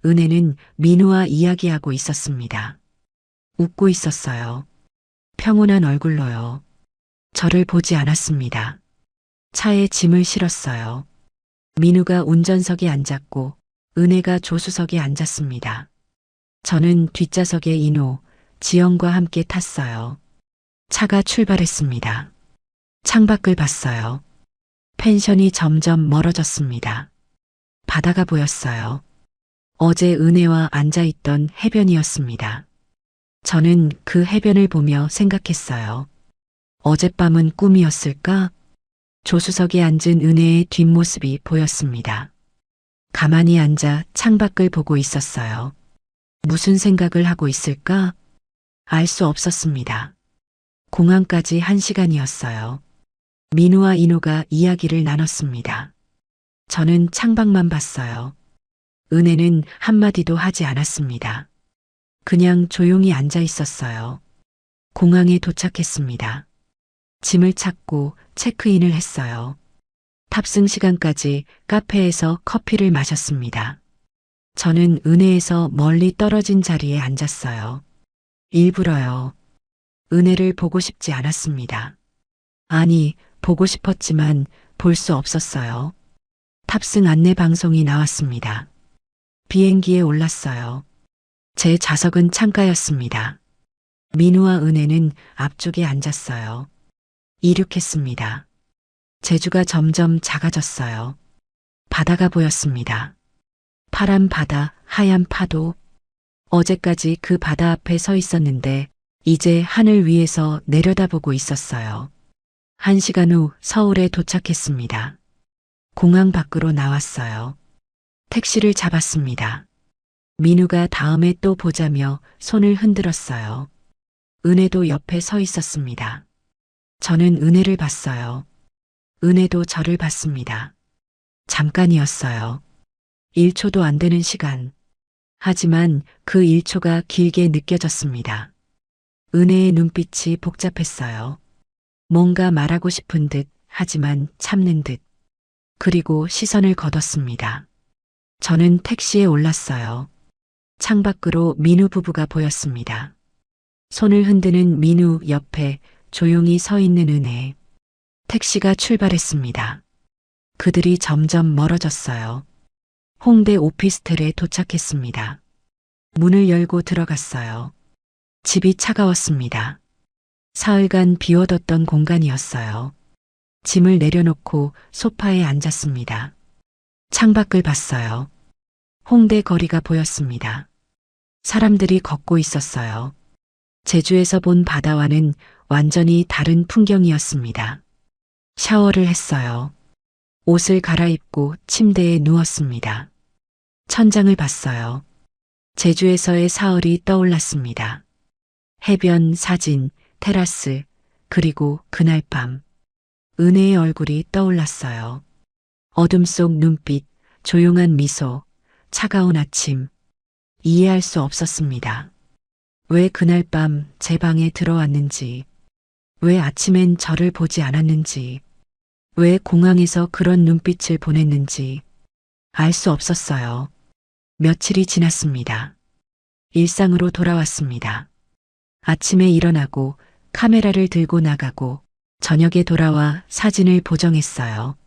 은혜는 민우와 이야기하고 있었습니다. 웃고 있었어요. 평온한 얼굴로요. 저를 보지 않았습니다. 차에 짐을 실었어요. 민우가 운전석에 앉았고 은혜가 조수석에 앉았습니다. 저는 뒷좌석에 인호, 지영과 함께 탔어요. 차가 출발했습니다. 창밖을 봤어요. 펜션이 점점 멀어졌습니다. 바다가 보였어요. 어제 은혜와 앉아있던 해변이었습니다. 저는 그 해변을 보며 생각했어요. 어젯밤은 꿈이었을까? 조수석에 앉은 은혜의 뒷모습이 보였습니다. 가만히 앉아 창밖을 보고 있었어요. 무슨 생각을 하고 있을까? 알 수 없었습니다. 공항까지 1시간이었어요. 민우와 인호가 이야기를 나눴습니다. 저는 창밖만 봤어요. 은혜는 한마디도 하지 않았습니다. 그냥 조용히 앉아 있었어요. 공항에 도착했습니다. 짐을 찾고 체크인을 했어요. 탑승 시간까지 카페에서 커피를 마셨습니다. 저는 은혜에서 멀리 떨어진 자리에 앉았어요. 일부러요. 은혜를 보고 싶지 않았습니다. 아니, 보고 싶었지만 볼 수 없었어요. 탑승 안내 방송이 나왔습니다. 비행기에 올랐어요. 제 좌석은 창가였습니다. 민우와 은혜는 앞쪽에 앉았어요. 이륙했습니다. 제주가 점점 작아졌어요. 바다가 보였습니다. 파란 바다, 하얀 파도. 어제까지 그 바다 앞에 서 있었는데 이제 하늘 위에서 내려다보고 있었어요. 1시간 후 서울에 도착했습니다. 공항 밖으로 나왔어요. 택시를 잡았습니다. 민우가 다음에 또 보자며 손을 흔들었어요. 은혜도 옆에 서 있었습니다. 저는 은혜를 봤어요. 은혜도 저를 봤습니다. 잠깐이었어요. 1초도 안 되는 시간. 하지만 그 1초가 길게 느껴졌습니다. 은혜의 눈빛이 복잡했어요. 뭔가 말하고 싶은 듯 하지만 참는 듯. 그리고 시선을 거뒀습니다. 저는 택시에 올랐어요. 창밖으로 민우 부부가 보였습니다. 손을 흔드는 민우 옆에 조용히 서 있는 은혜. 택시가 출발했습니다. 그들이 점점 멀어졌어요. 홍대 오피스텔에 도착했습니다. 문을 열고 들어갔어요. 집이 차가웠습니다. 사흘간 비워뒀던 공간이었어요. 짐을 내려놓고 소파에 앉았습니다. 창밖을 봤어요. 홍대 거리가 보였습니다. 사람들이 걷고 있었어요. 제주에서 본 바다와는 완전히 다른 풍경이었습니다. 샤워를 했어요. 옷을 갈아입고 침대에 누웠습니다. 천장을 봤어요. 제주에서의 사흘이 떠올랐습니다. 해변, 사진, 테라스, 그리고 그날 밤. 은혜의 얼굴이 떠올랐어요. 어둠 속 눈빛, 조용한 미소, 차가운 아침. 이해할 수 없었습니다. 왜 그날 밤 제 방에 들어왔는지, 왜 아침엔 저를 보지 않았는지, 왜 공항에서 그런 눈빛을 보냈는지 알 수 없었어요. 며칠이 지났습니다. 일상으로 돌아왔습니다. 아침에 일어나고 카메라를 들고 나가고 저녁에 돌아와 사진을 보정했어요.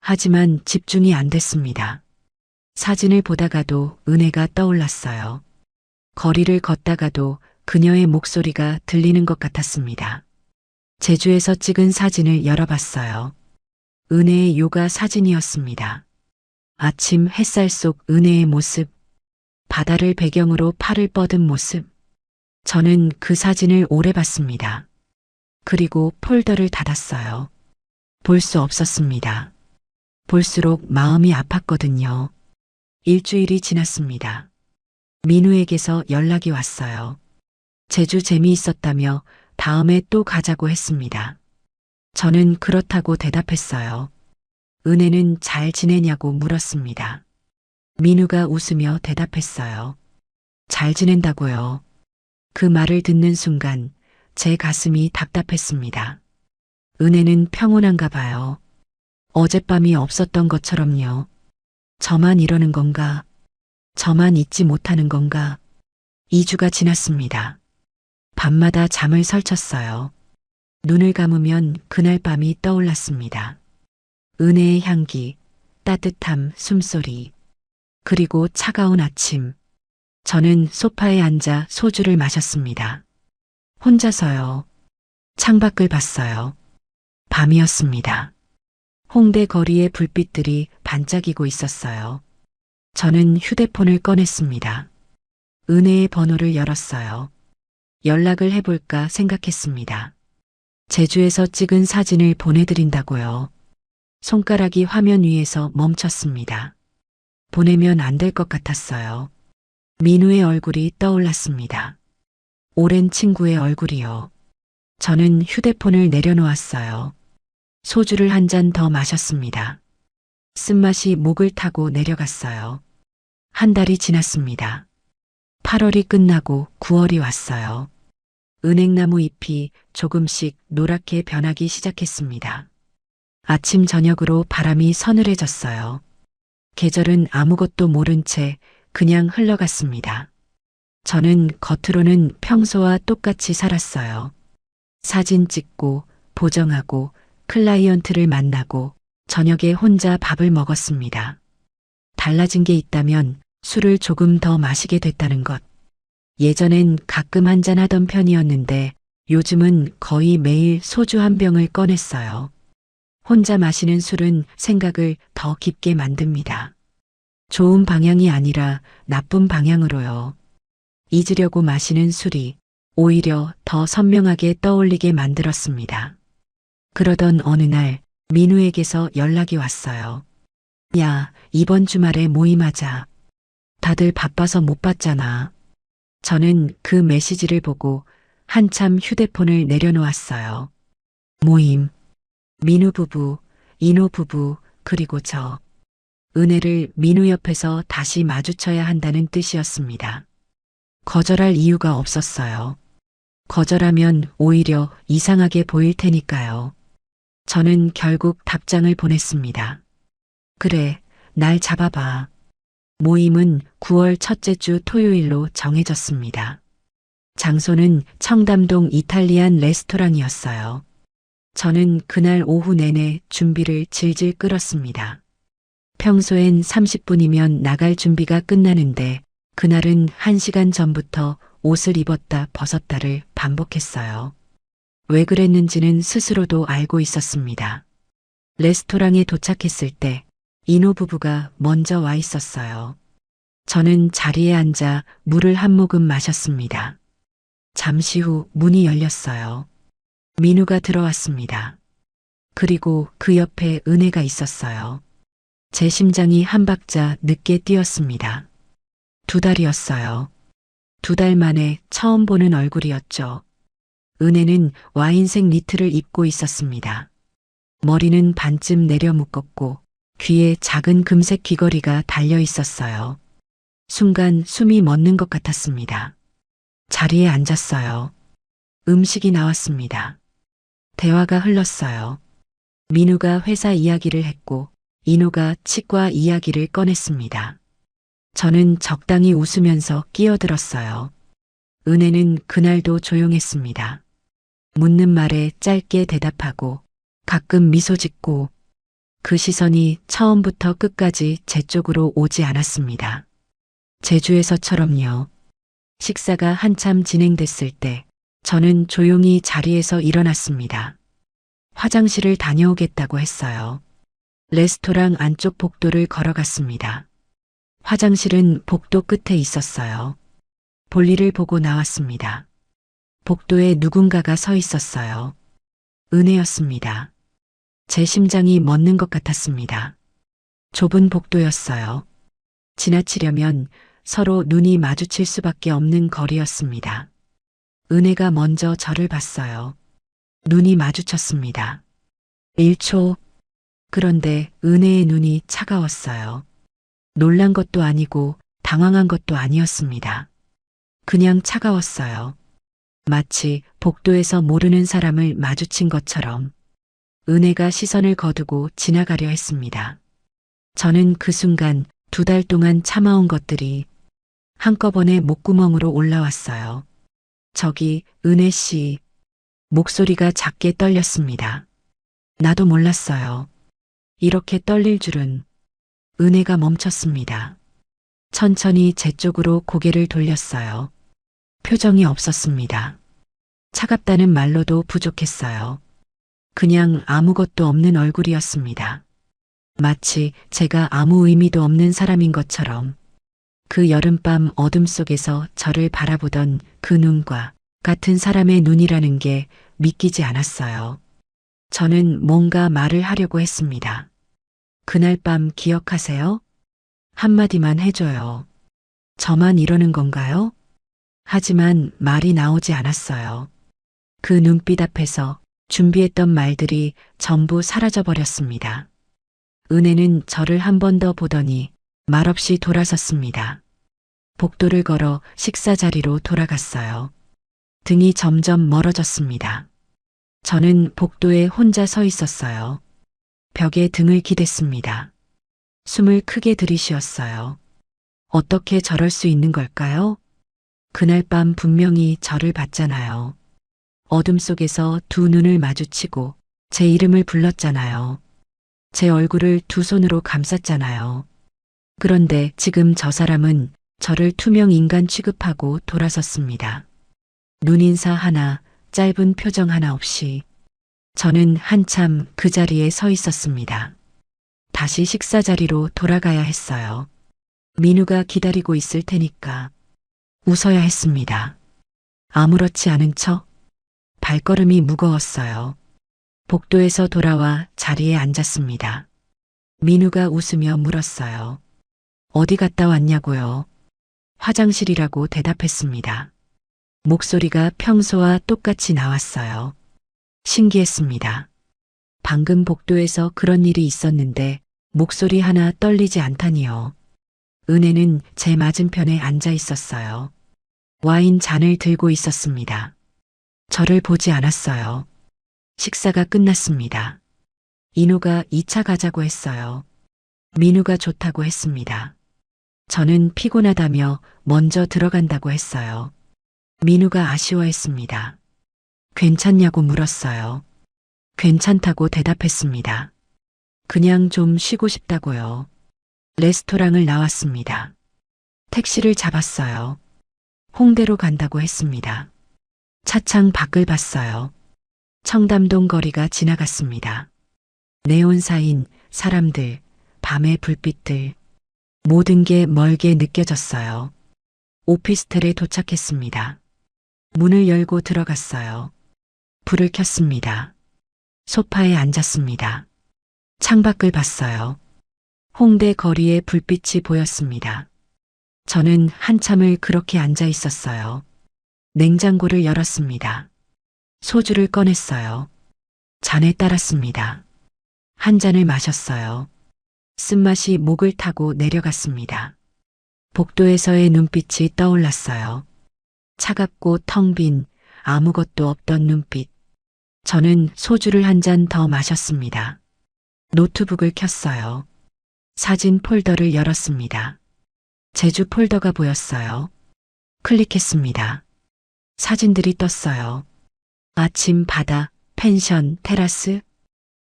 하지만 집중이 안 됐습니다. 사진을 보다가도 은혜가 떠올랐어요. 거리를 걷다가도 그녀의 목소리가 들리는 것 같았습니다. 제주에서 찍은 사진을 열어봤어요. 은혜의 요가 사진이었습니다. 아침 햇살 속 은혜의 모습, 바다를 배경으로 팔을 뻗은 모습. 저는 그 사진을 오래 봤습니다. 그리고 폴더를 닫았어요. 볼 수 없었습니다. 볼수록 마음이 아팠거든요. 일주일이 지났습니다. 민우에게서 연락이 왔어요. 제주 재미있었다며 다음에 또 가자고 했습니다. 저는 그렇다고 대답했어요. 은혜는 잘 지내냐고 물었습니다. 민우가 웃으며 대답했어요. 잘 지낸다고요. 그 말을 듣는 순간 제 가슴이 답답했습니다. 은혜는 평온한가 봐요. 어젯밤이 없었던 것처럼요. 저만 이러는 건가? 저만 잊지 못하는 건가? 2주가 지났습니다. 밤마다 잠을 설쳤어요. 눈을 감으면 그날 밤이 떠올랐습니다. 은혜의 향기, 따뜻함, 숨소리, 그리고 차가운 아침. 저는 소파에 앉아 소주를 마셨습니다. 혼자서요. 창밖을 봤어요. 밤이었습니다. 홍대 거리의 불빛들이 반짝이고 있었어요. 저는 휴대폰을 꺼냈습니다. 은혜의 번호를 열었어요. 연락을 해볼까 생각했습니다. 제주에서 찍은 사진을 보내드린다고요. 손가락이 화면 위에서 멈췄습니다. 보내면 안 될 것 같았어요. 민우의 얼굴이 떠올랐습니다. 오랜 친구의 얼굴이요. 저는 휴대폰을 내려놓았어요. 소주를 한 잔 더 마셨습니다. 쓴맛이 목을 타고 내려갔어요. 한 달이 지났습니다. 8월이 끝나고 9월이 왔어요. 은행나무 잎이 조금씩 노랗게 변하기 시작했습니다. 아침 저녁으로 바람이 서늘해졌어요. 계절은 아무것도 모른 채 그냥 흘러갔습니다. 저는 겉으로는 평소와 똑같이 살았어요. 사진 찍고 보정하고 클라이언트를 만나고 저녁에 혼자 밥을 먹었습니다. 달라진 게 있다면 술을 조금 더 마시게 됐다는 것. 예전엔 가끔 한잔 하던 편이었는데 요즘은 거의 매일 소주 한 병을 꺼냈어요. 혼자 마시는 술은 생각을 더 깊게 만듭니다. 좋은 방향이 아니라 나쁜 방향으로요. 잊으려고 마시는 술이 오히려 더 선명하게 떠올리게 만들었습니다. 그러던 어느 날 민우에게서 연락이 왔어요. 야, 이번 주말에 모임하자. 다들 바빠서 못 봤잖아. 저는 그 메시지를 보고 한참 휴대폰을 내려놓았어요. 모임. 민우 부부, 인호 부부, 그리고 저. 은혜를 민우 옆에서 다시 마주쳐야 한다는 뜻이었습니다. 거절할 이유가 없었어요. 거절하면 오히려 이상하게 보일 테니까요. 저는 결국 답장을 보냈습니다. 그래, 날 잡아봐. 모임은 9월 첫째 주 토요일로 정해졌습니다. 장소는 청담동 이탈리안 레스토랑이었어요. 저는 그날 오후 내내 준비를 질질 끌었습니다. 평소엔 30분이면 나갈 준비가 끝나는데 그날은 1시간 전부터 옷을 입었다 벗었다를 반복했어요. 왜 그랬는지는 스스로도 알고 있었습니다. 레스토랑에 도착했을 때 인호 부부가 먼저 와 있었어요. 저는 자리에 앉아 물을 한 모금 마셨습니다. 잠시 후 문이 열렸어요. 민우가 들어왔습니다. 그리고 그 옆에 은혜가 있었어요. 제 심장이 한 박자 늦게 뛰었습니다. 2달이었어요. 2달 만에 처음 보는 얼굴이었죠. 은혜는 와인색 니트를 입고 있었습니다. 머리는 반쯤 내려 묶었고 귀에 작은 금색 귀걸이가 달려 있었어요. 순간 숨이 멎는 것 같았습니다. 자리에 앉았어요. 음식이 나왔습니다. 대화가 흘렀어요. 민우가 회사 이야기를 했고 인우가 치과 이야기를 꺼냈습니다. 저는 적당히 웃으면서 끼어들었어요. 은혜는 그날도 조용했습니다. 묻는 말에 짧게 대답하고 가끔 미소 짓고 그 시선이 처음부터 끝까지 제 쪽으로 오지 않았습니다. 제주에서처럼요. 식사가 한참 진행됐을 때 저는 조용히 자리에서 일어났습니다. 화장실을 다녀오겠다고 했어요. 레스토랑 안쪽 복도를 걸어갔습니다. 화장실은 복도 끝에 있었어요. 볼일을 보고 나왔습니다. 복도에 누군가가 서 있었어요. 은혜였습니다. 제 심장이 멎는 것 같았습니다. 좁은 복도였어요. 지나치려면 서로 눈이 마주칠 수밖에 없는 거리였습니다. 은혜가 먼저 저를 봤어요. 눈이 마주쳤습니다. 1초. 그런데 은혜의 눈이 차가웠어요. 놀란 것도 아니고 당황한 것도 아니었습니다. 그냥 차가웠어요. 마치 복도에서 모르는 사람을 마주친 것처럼. 은혜가 시선을 거두고 지나가려 했습니다. 저는 그 순간 2달 동안 참아온 것들이 한꺼번에 목구멍으로 올라왔어요. 저기 은혜 씨. 목소리가 작게 떨렸습니다. 나도 몰랐어요. 이렇게 떨릴 줄은. 은혜가 멈췄습니다. 천천히 제 쪽으로 고개를 돌렸어요. 표정이 없었습니다. 차갑다는 말로도 부족했어요. 그냥 아무것도 없는 얼굴이었습니다. 마치 제가 아무 의미도 없는 사람인 것처럼. 그 여름밤 어둠 속에서 저를 바라보던 그 눈과 같은 사람의 눈이라는 게 믿기지 않았어요. 저는 뭔가 말을 하려고 했습니다. 그날 밤 기억하세요? 한마디만 해줘요. 저만 이러는 건가요? 하지만 말이 나오지 않았어요. 그 눈빛 앞에서 준비했던 말들이 전부 사라져버렸습니다. 은혜는 저를 한 번 더 보더니 말없이 돌아섰습니다. 복도를 걸어 식사 자리로 돌아갔어요. 등이 점점 멀어졌습니다. 저는 복도에 혼자 서 있었어요. 벽에 등을 기댔습니다. 숨을 크게 들이쉬었어요. 어떻게 저럴 수 있는 걸까요? 그날 밤 분명히 저를 봤잖아요. 어둠 속에서 두 눈을 마주치고 제 이름을 불렀잖아요. 제 얼굴을 두 손으로 감쌌잖아요. 그런데 지금 저 사람은 저를 투명 인간 취급하고 돌아섰습니다. 눈인사 하나, 짧은 표정 하나 없이 저는 한참 그 자리에 서 있었습니다. 다시 식사 자리로 돌아가야 했어요. 민우가 기다리고 있을 테니까 웃어야 했습니다. 아무렇지 않은 척 발걸음이 무거웠어요. 복도에서 돌아와 자리에 앉았습니다. 민우가 웃으며 물었어요. 어디 갔다 왔냐고요? 화장실이라고 대답했습니다. 목소리가 평소와 똑같이 나왔어요. 신기했습니다. 방금 복도에서 그런 일이 있었는데 목소리 하나 떨리지 않다니요. 은혜는 제 맞은편에 앉아 있었어요. 와인 잔을 들고 있었습니다. 저를 보지 않았어요. 식사가 끝났습니다. 인우가 2차 가자고 했어요. 민우가 좋다고 했습니다. 저는 피곤하다며 먼저 들어간다고 했어요. 민우가 아쉬워했습니다. 괜찮냐고 물었어요. 괜찮다고 대답했습니다. 그냥 좀 쉬고 싶다고요. 레스토랑을 나왔습니다. 택시를 잡았어요. 홍대로 간다고 했습니다. 차창 밖을 봤어요. 청담동 거리가 지나갔습니다. 네온사인, 사람들, 밤의 불빛들, 모든 게 멀게 느껴졌어요. 오피스텔에 도착했습니다. 문을 열고 들어갔어요. 불을 켰습니다. 소파에 앉았습니다. 창밖을 봤어요. 홍대 거리에 불빛이 보였습니다. 저는 한참을 그렇게 앉아 있었어요. 냉장고를 열었습니다. 소주를 꺼냈어요. 잔에 따랐습니다. 한 잔을 마셨어요. 쓴맛이 목을 타고 내려갔습니다. 복도에서의 눈빛이 떠올랐어요. 차갑고 텅 빈 아무것도 없던 눈빛. 저는 소주를 한 잔 더 마셨습니다. 노트북을 켰어요. 사진 폴더를 열었습니다. 제주 폴더가 보였어요. 클릭했습니다. 사진들이 떴어요. 아침 바다, 펜션, 테라스,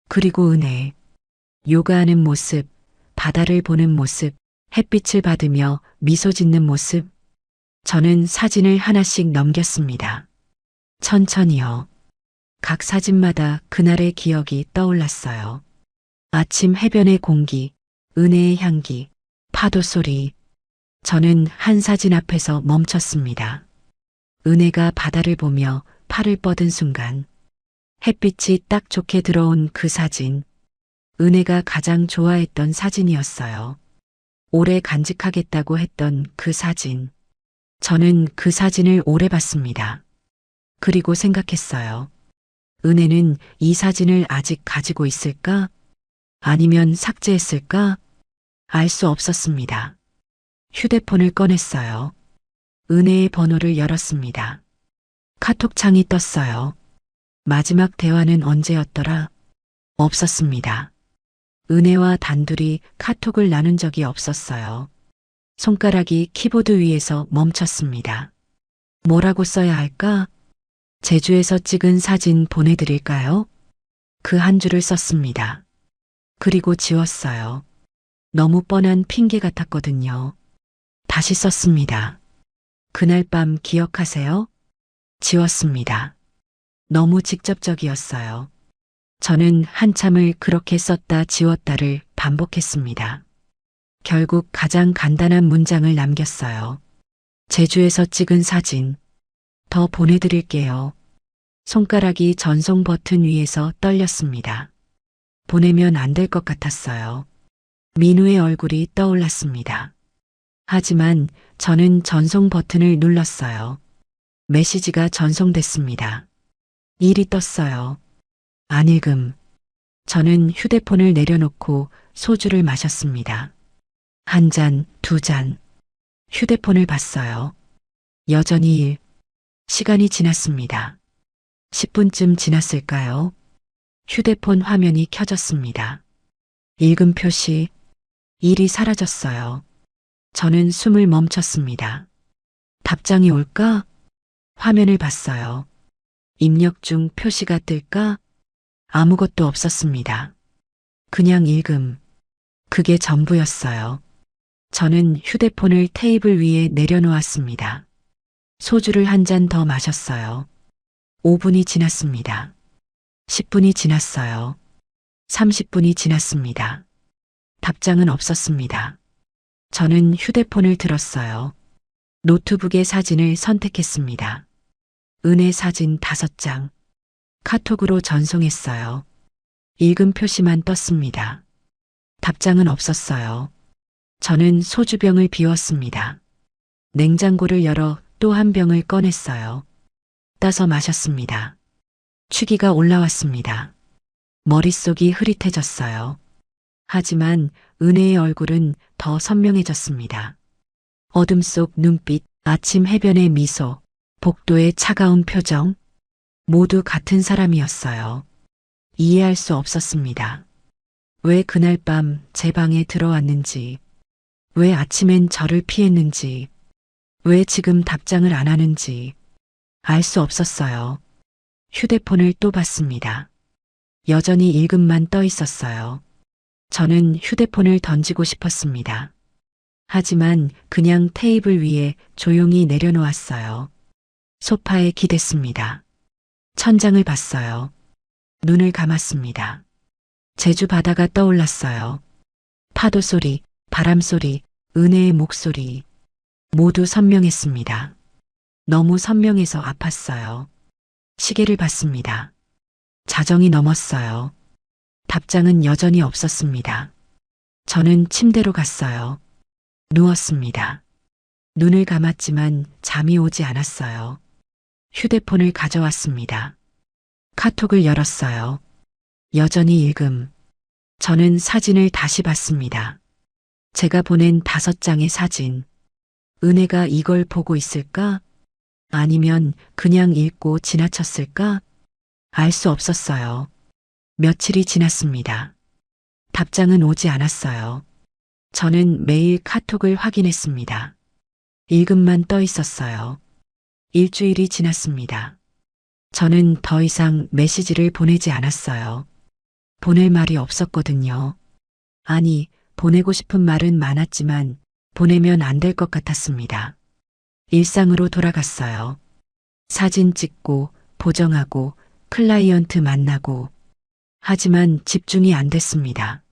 그리고 은혜. 요가하는 모습, 바다를 보는 모습, 햇빛을 받으며 미소 짓는 모습. 저는 사진을 하나씩 넘겼습니다. 천천히요. 각 사진마다 그날의 기억이 떠올랐어요. 아침 해변의 공기, 은혜의 향기, 파도 소리. 저는 한 사진 앞에서 멈췄습니다. 은혜가 바다를 보며 팔을 뻗은 순간, 햇빛이 딱 좋게 들어온 그 사진. 은혜가 가장 좋아했던 사진이었어요. 오래 간직하겠다고 했던 그 사진. 저는 그 사진을 오래 봤습니다. 그리고 생각했어요. 은혜는 이 사진을 아직 가지고 있을까? 아니면 삭제했을까? 알 수 없었습니다. 휴대폰을 꺼냈어요. 은혜의 번호를 열었습니다. 카톡창이 떴어요. 마지막 대화는 언제였더라? 없었습니다. 은혜와 단둘이 카톡을 나눈 적이 없었어요. 손가락이 키보드 위에서 멈췄습니다. 뭐라고 써야 할까? 제주에서 찍은 사진 보내드릴까요? 그 한 줄을 썼습니다. 그리고 지웠어요. 너무 뻔한 핑계 같았거든요. 다시 썼습니다. 그날 밤 기억하세요? 지웠습니다. 너무 직접적이었어요. 저는 한참을 그렇게 썼다 지웠다를 반복했습니다. 결국 가장 간단한 문장을 남겼어요. 제주에서 찍은 사진. 더 보내드릴게요. 손가락이 전송 버튼 위에서 떨렸습니다. 보내면 안 될 것 같았어요. 민우의 얼굴이 떠올랐습니다. 하지만 저는 전송 버튼을 눌렀어요. 메시지가 전송됐습니다. 일이 떴어요. 안 읽음. 저는 휴대폰을 내려놓고 소주를 마셨습니다. 한 잔, 두 잔. 휴대폰을 봤어요. 여전히 일. 시간이 지났습니다. 10분쯤 지났을까요? 휴대폰 화면이 켜졌습니다. 읽음 표시. 일이 사라졌어요. 저는 숨을 멈췄습니다. 답장이 올까? 화면을 봤어요. 입력 중 표시가 뜰까? 아무것도 없었습니다. 그냥 읽음. 그게 전부였어요. 저는 휴대폰을 테이블 위에 내려놓았습니다. 소주를 한 잔 더 마셨어요. 5분이 지났습니다. 10분이 지났어요. 30분이 지났습니다. 답장은 없었습니다. 저는 휴대폰을 들었어요. 노트북의 사진을 선택했습니다. 은혜 사진 5장. 카톡으로 전송했어요. 읽음 표시만 떴습니다. 답장은 없었어요. 저는 소주병을 비웠습니다. 냉장고를 열어 또 한 병을 꺼냈어요. 따서 마셨습니다. 취기가 올라왔습니다. 머릿속이 흐릿해졌어요. 하지만 은혜의 얼굴은 더 선명해졌습니다. 어둠 속 눈빛, 아침 해변의 미소, 복도의 차가운 표정, 모두 같은 사람이었어요. 이해할 수 없었습니다. 왜 그날 밤 제 방에 들어왔는지, 왜 아침엔 저를 피했는지, 왜 지금 답장을 안 하는지 알 수 없었어요. 휴대폰을 또 봤습니다. 여전히 읽음만 떠 있었어요. 저는 휴대폰을 던지고 싶었습니다. 하지만 그냥 테이블 위에 조용히 내려놓았어요. 소파에 기댔습니다. 천장을 봤어요. 눈을 감았습니다. 제주 바다가 떠올랐어요. 파도 소리, 바람 소리, 은혜의 목소리. 모두 선명했습니다. 너무 선명해서 아팠어요. 시계를 봤습니다. 자정이 넘었어요. 답장은 여전히 없었습니다. 저는 침대로 갔어요. 누웠습니다. 눈을 감았지만 잠이 오지 않았어요. 휴대폰을 가져왔습니다. 카톡을 열었어요. 여전히 읽음. 저는 사진을 다시 봤습니다. 제가 보낸 5장의 사진. 은혜가 이걸 보고 있을까? 아니면 그냥 읽고 지나쳤을까? 알 수 없었어요. 며칠이 지났습니다. 답장은 오지 않았어요. 저는 매일 카톡을 확인했습니다. 읽음만 떠 있었어요. 일주일이 지났습니다. 저는 더 이상 메시지를 보내지 않았어요. 보낼 말이 없었거든요. 아니, 보내고 싶은 말은 많았지만 보내면 안 될 것 같았습니다. 일상으로 돌아갔어요. 사진 찍고, 보정하고, 클라이언트 만나고. 하지만 집중이 안 됐습니다.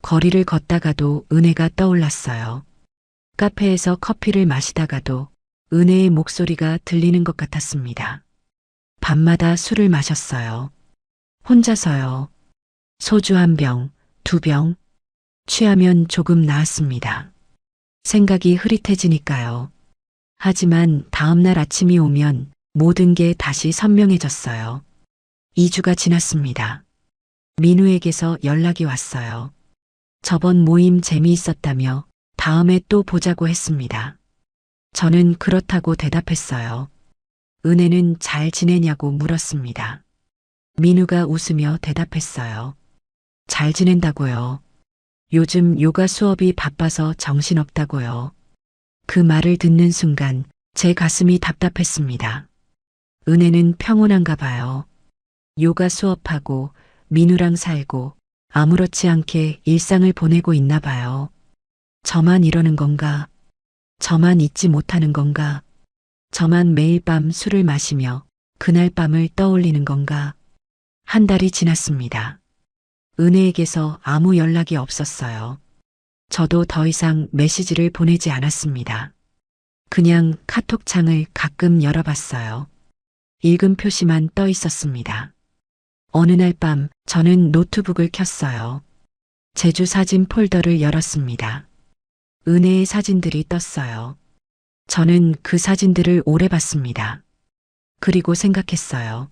거리를 걷다가도 은혜가 떠올랐어요. 카페에서 커피를 마시다가도 은혜의 목소리가 들리는 것 같았습니다. 밤마다 술을 마셨어요. 혼자서요. 소주 1병, 2병. 취하면 조금 나았습니다. 생각이 흐릿해지니까요. 하지만 다음날 아침이 오면 모든 게 다시 선명해졌어요. 2주가 지났습니다. 민우에게서 연락이 왔어요. 저번 모임 재미있었다며 다음에 또 보자고 했습니다. 저는 그렇다고 대답했어요. 은혜는 잘 지내냐고 물었습니다. 민우가 웃으며 대답했어요. 잘 지낸다고요. 요즘 요가 수업이 바빠서 정신없다고요. 그 말을 듣는 순간 제 가슴이 답답했습니다. 은혜는 평온한가 봐요. 요가 수업하고 민우랑 살고 아무렇지 않게 일상을 보내고 있나 봐요. 저만 이러는 건가? 저만 잊지 못하는 건가? 저만 매일 밤 술을 마시며 그날 밤을 떠올리는 건가? 1달이 지났습니다. 은혜에게서 아무 연락이 없었어요. 저도 더 이상 메시지를 보내지 않았습니다. 그냥 카톡창을 가끔 열어봤어요. 읽음 표시만 떠 있었습니다. 어느 날 밤 저는 노트북을 켰어요. 제주 사진 폴더를 열었습니다. 은혜의 사진들이 떴어요. 저는 그 사진들을 오래 봤습니다. 그리고 생각했어요.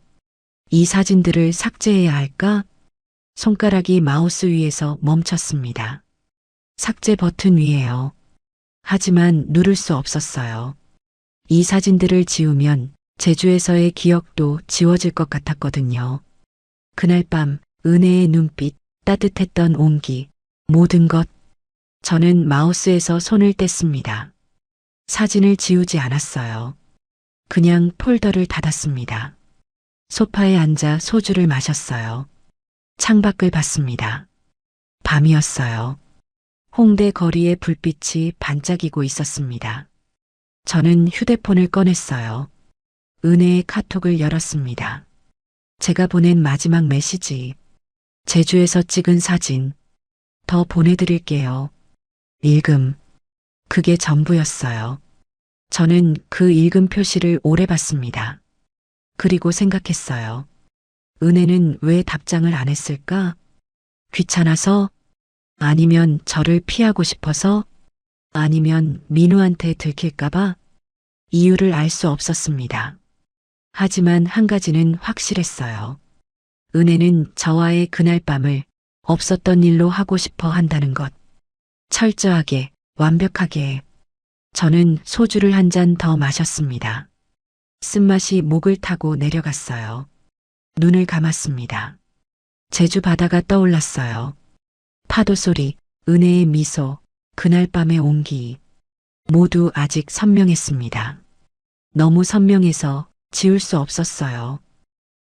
이 사진들을 삭제해야 할까? 손가락이 마우스 위에서 멈췄습니다. 삭제 버튼 위에요. 하지만 누를 수 없었어요. 이 사진들을 지우면 제주에서의 기억도 지워질 것 같았거든요. 그날 밤 은혜의 눈빛, 따뜻했던 온기, 모든 것. 저는 마우스에서 손을 뗐습니다. 사진을 지우지 않았어요. 그냥 폴더를 닫았습니다. 소파에 앉아 소주를 마셨어요. 창밖을 봤습니다. 밤이었어요. 홍대 거리의 불빛이 반짝이고 있었습니다. 저는 휴대폰을 꺼냈어요. 은혜의 카톡을 열었습니다. 제가 보낸 마지막 메시지. 제주에서 찍은 사진. 더 보내드릴게요. 읽음. 그게 전부였어요. 저는 그 읽음 표시를 오래 봤습니다. 그리고 생각했어요. 은혜는 왜 답장을 안 했을까? 귀찮아서? 아니면 저를 피하고 싶어서? 아니면 민우한테 들킬까봐? 이유를 알 수 없었습니다. 하지만 한 가지는 확실했어요. 은혜는 저와의 그날 밤을 없었던 일로 하고 싶어 한다는 것. 철저하게, 완벽하게. 저는 소주를 1잔 더 마셨습니다. 쓴맛이 목을 타고 내려갔어요. 눈을 감았습니다. 제주 바다가 떠올랐어요. 파도 소리, 은혜의 미소, 그날 밤의 온기. 모두 아직 선명했습니다. 너무 선명해서 지울 수 없었어요.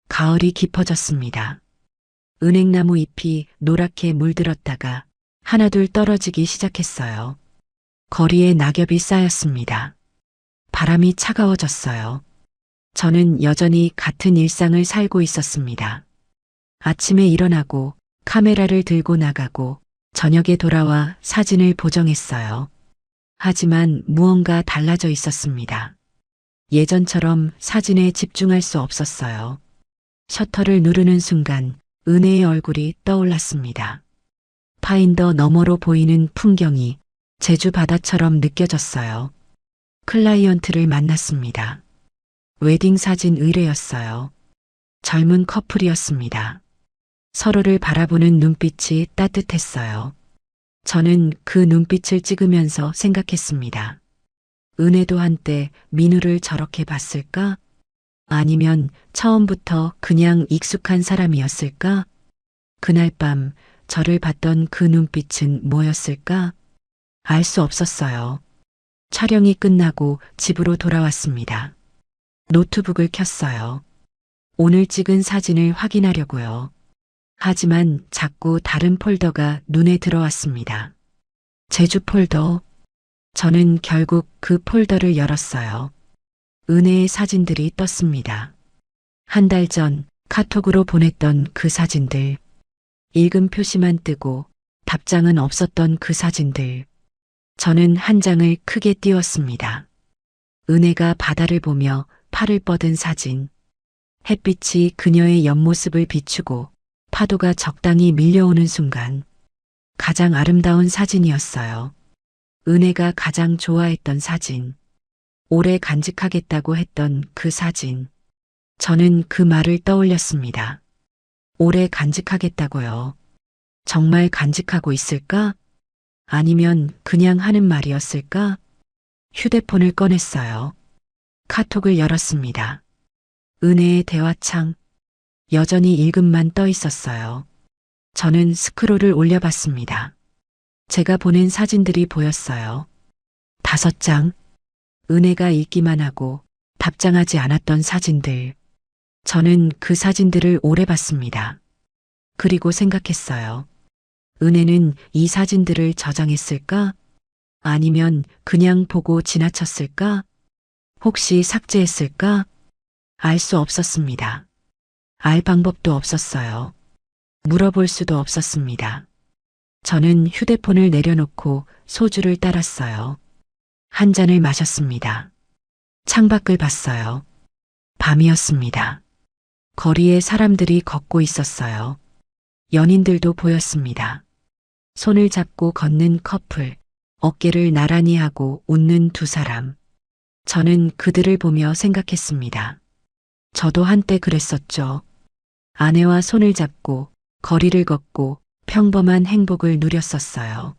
가을이 깊어졌습니다. 은행나무 잎이 노랗게 물들었다가 하나둘 떨어지기 시작했어요. 거리에 낙엽이 쌓였습니다. 바람이 차가워졌어요. 저는 여전히 같은 일상을 살고 있었습니다. 아침에 일어나고 카메라를 들고 나가고 저녁에 돌아와 사진을 보정했어요. 하지만 무언가 달라져 있었습니다. 예전처럼 사진에 집중할 수 없었어요. 셔터를 누르는 순간 은혜의 얼굴이 떠올랐습니다. 파인더 너머로 보이는 풍경이 제주 바다처럼 느껴졌어요. 클라이언트를 만났습니다. 웨딩 사진 의뢰였어요. 젊은 커플이었습니다. 서로를 바라보는 눈빛이 따뜻했어요. 저는 그 눈빛을 찍으면서 생각했습니다. 은혜도 한때 민우를 저렇게 봤을까? 아니면 처음부터 그냥 익숙한 사람이었을까? 그날 밤 저를 봤던 그 눈빛은 뭐였을까? 알 수 없었어요. 촬영이 끝나고 집으로 돌아왔습니다. 노트북을 켰어요. 오늘 찍은 사진을 확인하려고요. 하지만 자꾸 다른 폴더가 눈에 들어왔습니다. 제주 폴더. 저는 결국 그 폴더를 열었어요. 은혜의 사진들이 떴습니다. 한 달 전 카톡으로 보냈던 그 사진들. 읽음 표시만 뜨고 답장은 없었던 그 사진들. 저는 한 장을 크게 띄웠습니다. 은혜가 바다를 보며 팔을 뻗은 사진. 햇빛이 그녀의 옆모습을 비추고 파도가 적당히 밀려오는 순간 가장 아름다운 사진이었어요. 은혜가 가장 좋아했던 사진. 오래 간직하겠다고 했던 그 사진. 저는 그 말을 떠올렸습니다. 오래 간직하겠다고요. 정말 간직하고 있을까? 아니면 그냥 하는 말이었을까? 휴대폰을 꺼냈어요. 카톡을 열었습니다. 은혜의 대화창. 여전히 읽음만 떠 있었어요. 저는 스크롤을 올려봤습니다. 제가 보낸 사진들이 보였어요. 5장. 은혜가 읽기만 하고 답장하지 않았던 사진들. 저는 그 사진들을 오래 봤습니다. 그리고 생각했어요. 은혜는 이 사진들을 저장했을까? 아니면 그냥 보고 지나쳤을까? 혹시 삭제했을까? 알 수 없었습니다. 알 방법도 없었어요. 물어볼 수도 없었습니다. 저는 휴대폰을 내려놓고 소주를 따랐어요. 한 잔을 마셨습니다. 창밖을 봤어요. 밤이었습니다. 거리에 사람들이 걷고 있었어요. 연인들도 보였습니다. 손을 잡고 걷는 커플, 어깨를 나란히 하고 웃는 두 사람. 저는 그들을 보며 생각했습니다. 저도 한때 그랬었죠. 아내와 손을 잡고 거리를 걷고 평범한 행복을 누렸었어요.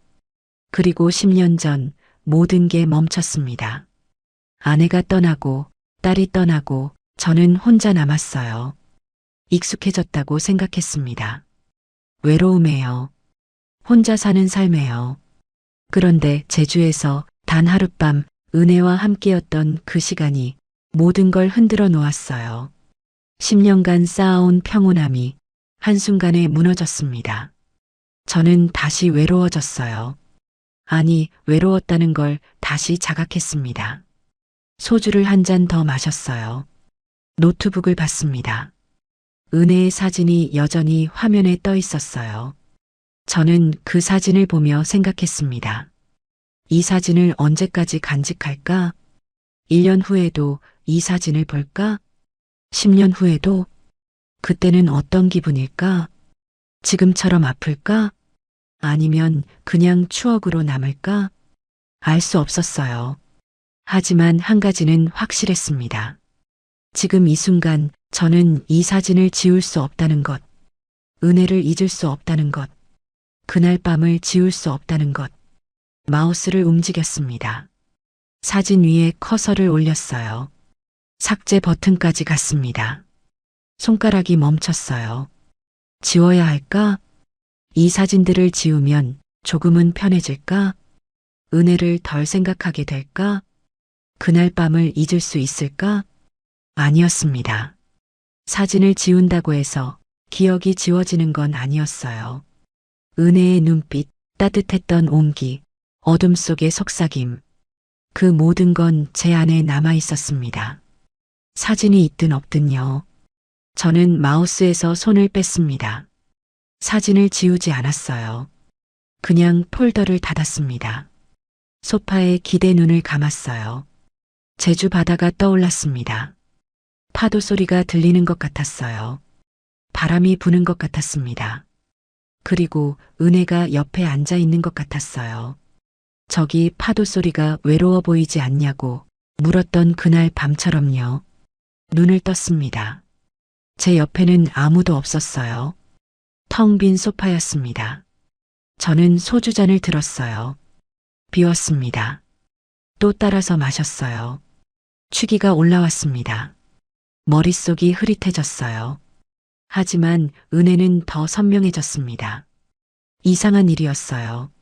그리고 10년 전 모든 게 멈췄습니다. 아내가 떠나고 딸이 떠나고 저는 혼자 남았어요. 익숙해졌다고 생각했습니다. 외로움에요. 혼자 사는 삶에요. 그런데 제주에서 단 하룻밤 은혜와 함께였던 그 시간이 모든 걸 흔들어 놓았어요. 10년간 쌓아온 평온함이 한순간에 무너졌습니다. 저는 다시 외로워졌어요. 아니, 외로웠다는 걸 다시 자각했습니다. 소주를 한 잔 더 마셨어요. 노트북을 봤습니다. 은혜의 사진이 여전히 화면에 떠 있었어요. 저는 그 사진을 보며 생각했습니다. 이 사진을 언제까지 간직할까? 1년 후에도 이 사진을 볼까? 10년 후에도? 그때는 어떤 기분일까? 지금처럼 아플까? 아니면 그냥 추억으로 남을까? 알 수 없었어요. 하지만 한 가지는 확실했습니다. 지금 이 순간 저는 이 사진을 지울 수 없다는 것, 은혜를 잊을 수 없다는 것, 그날 밤을 지울 수 없다는 것. 마우스를 움직였습니다. 사진 위에 커서를 올렸어요. 삭제 버튼까지 갔습니다. 손가락이 멈췄어요. 지워야 할까? 이 사진들을 지우면 조금은 편해질까? 은혜를 덜 생각하게 될까? 그날 밤을 잊을 수 있을까? 아니었습니다. 사진을 지운다고 해서 기억이 지워지는 건 아니었어요. 은혜의 눈빛, 따뜻했던 온기, 어둠 속의 속삭임. 그 모든 건 제 안에 남아 있었습니다. 사진이 있든 없든요. 저는 마우스에서 손을 뺐습니다. 사진을 지우지 않았어요. 그냥 폴더를 닫았습니다. 소파에 기대 눈을 감았어요. 제주 바다가 떠올랐습니다. 파도 소리가 들리는 것 같았어요. 바람이 부는 것 같았습니다. 그리고 은혜가 옆에 앉아 있는 것 같았어요. 저기 파도 소리가 외로워 보이지 않냐고 물었던 그날 밤처럼요. 눈을 떴습니다. 제 옆에는 아무도 없었어요. 텅 빈 소파였습니다. 저는 소주잔을 들었어요. 비웠습니다. 또 따라서 마셨어요. 취기가 올라왔습니다. 머릿속이 흐릿해졌어요. 하지만 은혜는 더 선명해졌습니다. 이상한 일이었어요.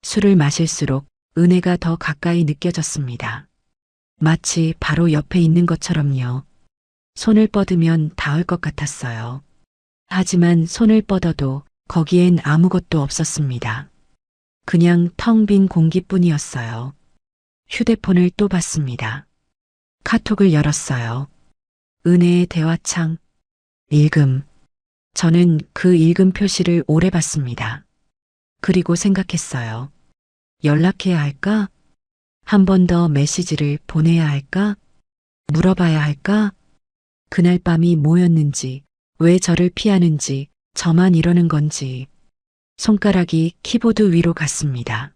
술을 마실수록 은혜가 더 가까이 느껴졌습니다. 마치 바로 옆에 있는 것처럼요. 손을 뻗으면 닿을 것 같았어요. 하지만 손을 뻗어도 거기엔 아무것도 없었습니다. 그냥 텅 빈 공기뿐이었어요. 휴대폰을 또 봤습니다. 카톡을 열었어요. 은혜의 대화창. 읽음. 저는 그 읽음 표시를 오래 봤습니다. 그리고 생각했어요. 연락해야 할까? 한 번 더 메시지를 보내야 할까? 물어봐야 할까? 그날 밤이 뭐였는지, 왜 저를 피하는지, 저만 이러는 건지. 손가락이 키보드 위로 갔습니다.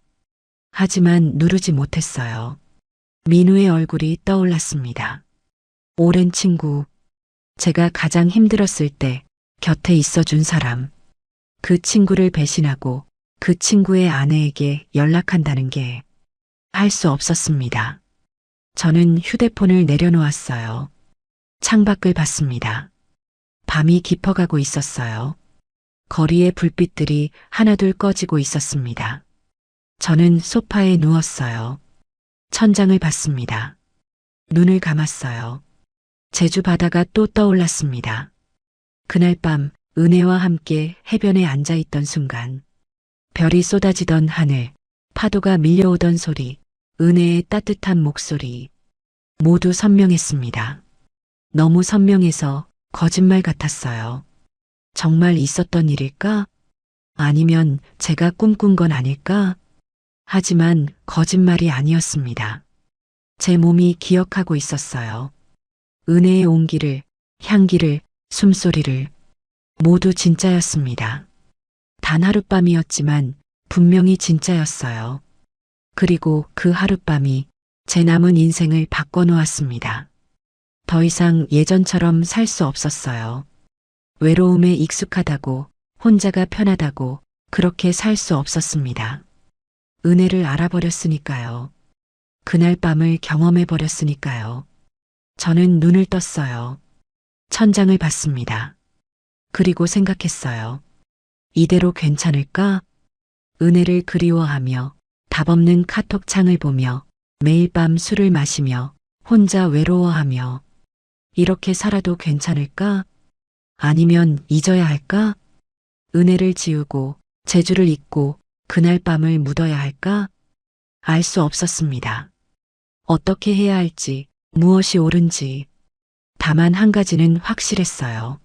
하지만 누르지 못했어요. 민우의 얼굴이 떠올랐습니다. 오랜 친구, 제가 가장 힘들었을 때 곁에 있어준 사람, 그 친구를 배신하고 그 친구의 아내에게 연락한다는 게 할 수 없었습니다. 저는 휴대폰을 내려놓았어요. 창밖을 봤습니다. 밤이 깊어가고 있었어요. 거리의 불빛들이 하나둘 꺼지고 있었습니다. 저는 소파에 누웠어요. 천장을 봤습니다. 눈을 감았어요. 제주 바다가 또 떠올랐습니다. 그날 밤 은혜와 함께 해변에 앉아있던 순간, 별이 쏟아지던 하늘, 파도가 밀려오던 소리, 은혜의 따뜻한 목소리, 모두 선명했습니다. 너무 선명해서 거짓말 같았어요. 정말 있었던 일일까? 아니면 제가 꿈꾼 건 아닐까? 하지만 거짓말이 아니었습니다. 제 몸이 기억하고 있었어요. 은혜의 온기를, 향기를, 숨소리를 모두 진짜였습니다. 단 하룻밤이었지만 분명히 진짜였어요. 그리고 그 하룻밤이 제 남은 인생을 바꿔놓았습니다. 더 이상 예전처럼 살 수 없었어요. 외로움에 익숙하다고, 혼자가 편하다고 그렇게 살 수 없었습니다. 은혜를 알아버렸으니까요. 그날 밤을 경험해버렸으니까요. 저는 눈을 떴어요. 천장을 봤습니다. 그리고 생각했어요. 이대로 괜찮을까? 은혜를 그리워하며 답 없는 카톡창을 보며 매일 밤 술을 마시며 혼자 외로워하며 이렇게 살아도 괜찮을까? 아니면 잊어야 할까? 은혜를 지우고 제주를 잊고 그날 밤을 묻어야 할까? 알 수 없었습니다. 어떻게 해야 할지, 무엇이 옳은지. 다만 한 가지는 확실했어요.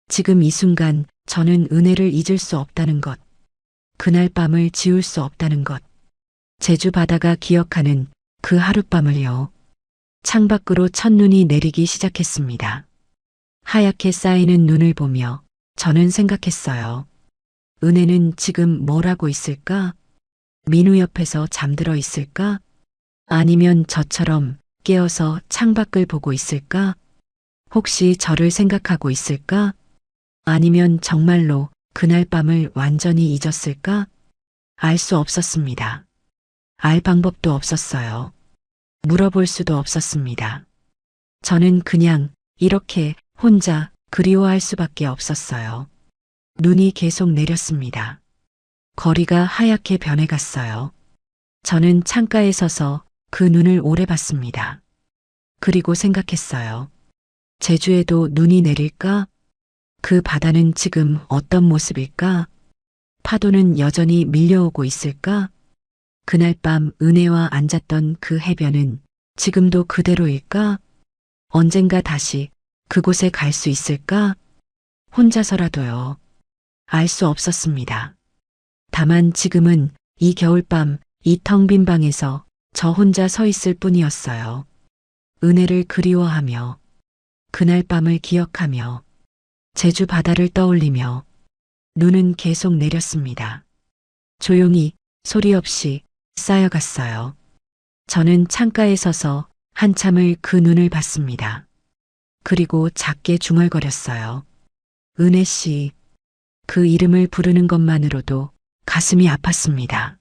지금 이 순간 저는 은혜를 잊을 수 없다는 것. 그날 밤을 지울 수 없다는 것. 제주 바다가 기억하는 그 하룻밤을요. 창밖으로 첫눈이 내리기 시작했습니다. 하얗게 쌓이는 눈을 보며 저는 생각했어요. 은혜는 지금 뭘 하고 있을까? 민우 옆에서 잠들어 있을까? 아니면 저처럼 깨어서 창밖을 보고 있을까? 혹시 저를 생각하고 있을까? 아니면 정말로 그날 밤을 완전히 잊었을까? 알 수 없었습니다. 알 방법도 없었어요. 물어볼 수도 없었습니다. 저는 그냥 이렇게 혼자 그리워할 수밖에 없었어요. 눈이 계속 내렸습니다. 거리가 하얗게 변해갔어요. 저는 창가에 서서 그 눈을 오래 봤습니다. 그리고 생각했어요. 제주에도 눈이 내릴까? 그 바다는 지금 어떤 모습일까? 파도는 여전히 밀려오고 있을까? 그날 밤 은혜와 앉았던 그 해변은 지금도 그대로일까? 언젠가 다시 그곳에 갈 수 있을까? 혼자서라도요. 알 수 없었습니다. 다만 지금은 이 겨울밤 이 텅 빈 방에서 저 혼자 서 있을 뿐이었어요. 은혜를 그리워하며 그날 밤을 기억하며 제주 바다를 떠올리며 눈은 계속 내렸습니다. 조용히 소리 없이 쌓여갔어요. 저는 창가에 서서 한참을 그 눈을 봤습니다. 그리고 작게 중얼거렸어요. 은혜 씨, 그 이름을 부르는 것만으로도 가슴이 아팠습니다.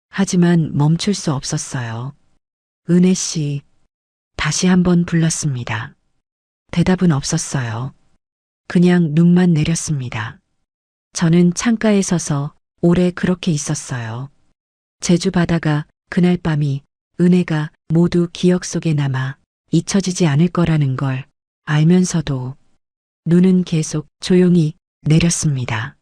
하지만 멈출 수 없었어요. 은혜 씨, 다시 한번 불렀습니다. 대답은 없었어요. 그냥 눈만 내렸습니다. 저는 창가에 서서 오래 그렇게 있었어요. 제주 바다가 그날 밤이 은혜가 모두 기억 속에 남아 잊혀지지 않을 거라는 걸 알면서도 눈은 계속 조용히 내렸습니다.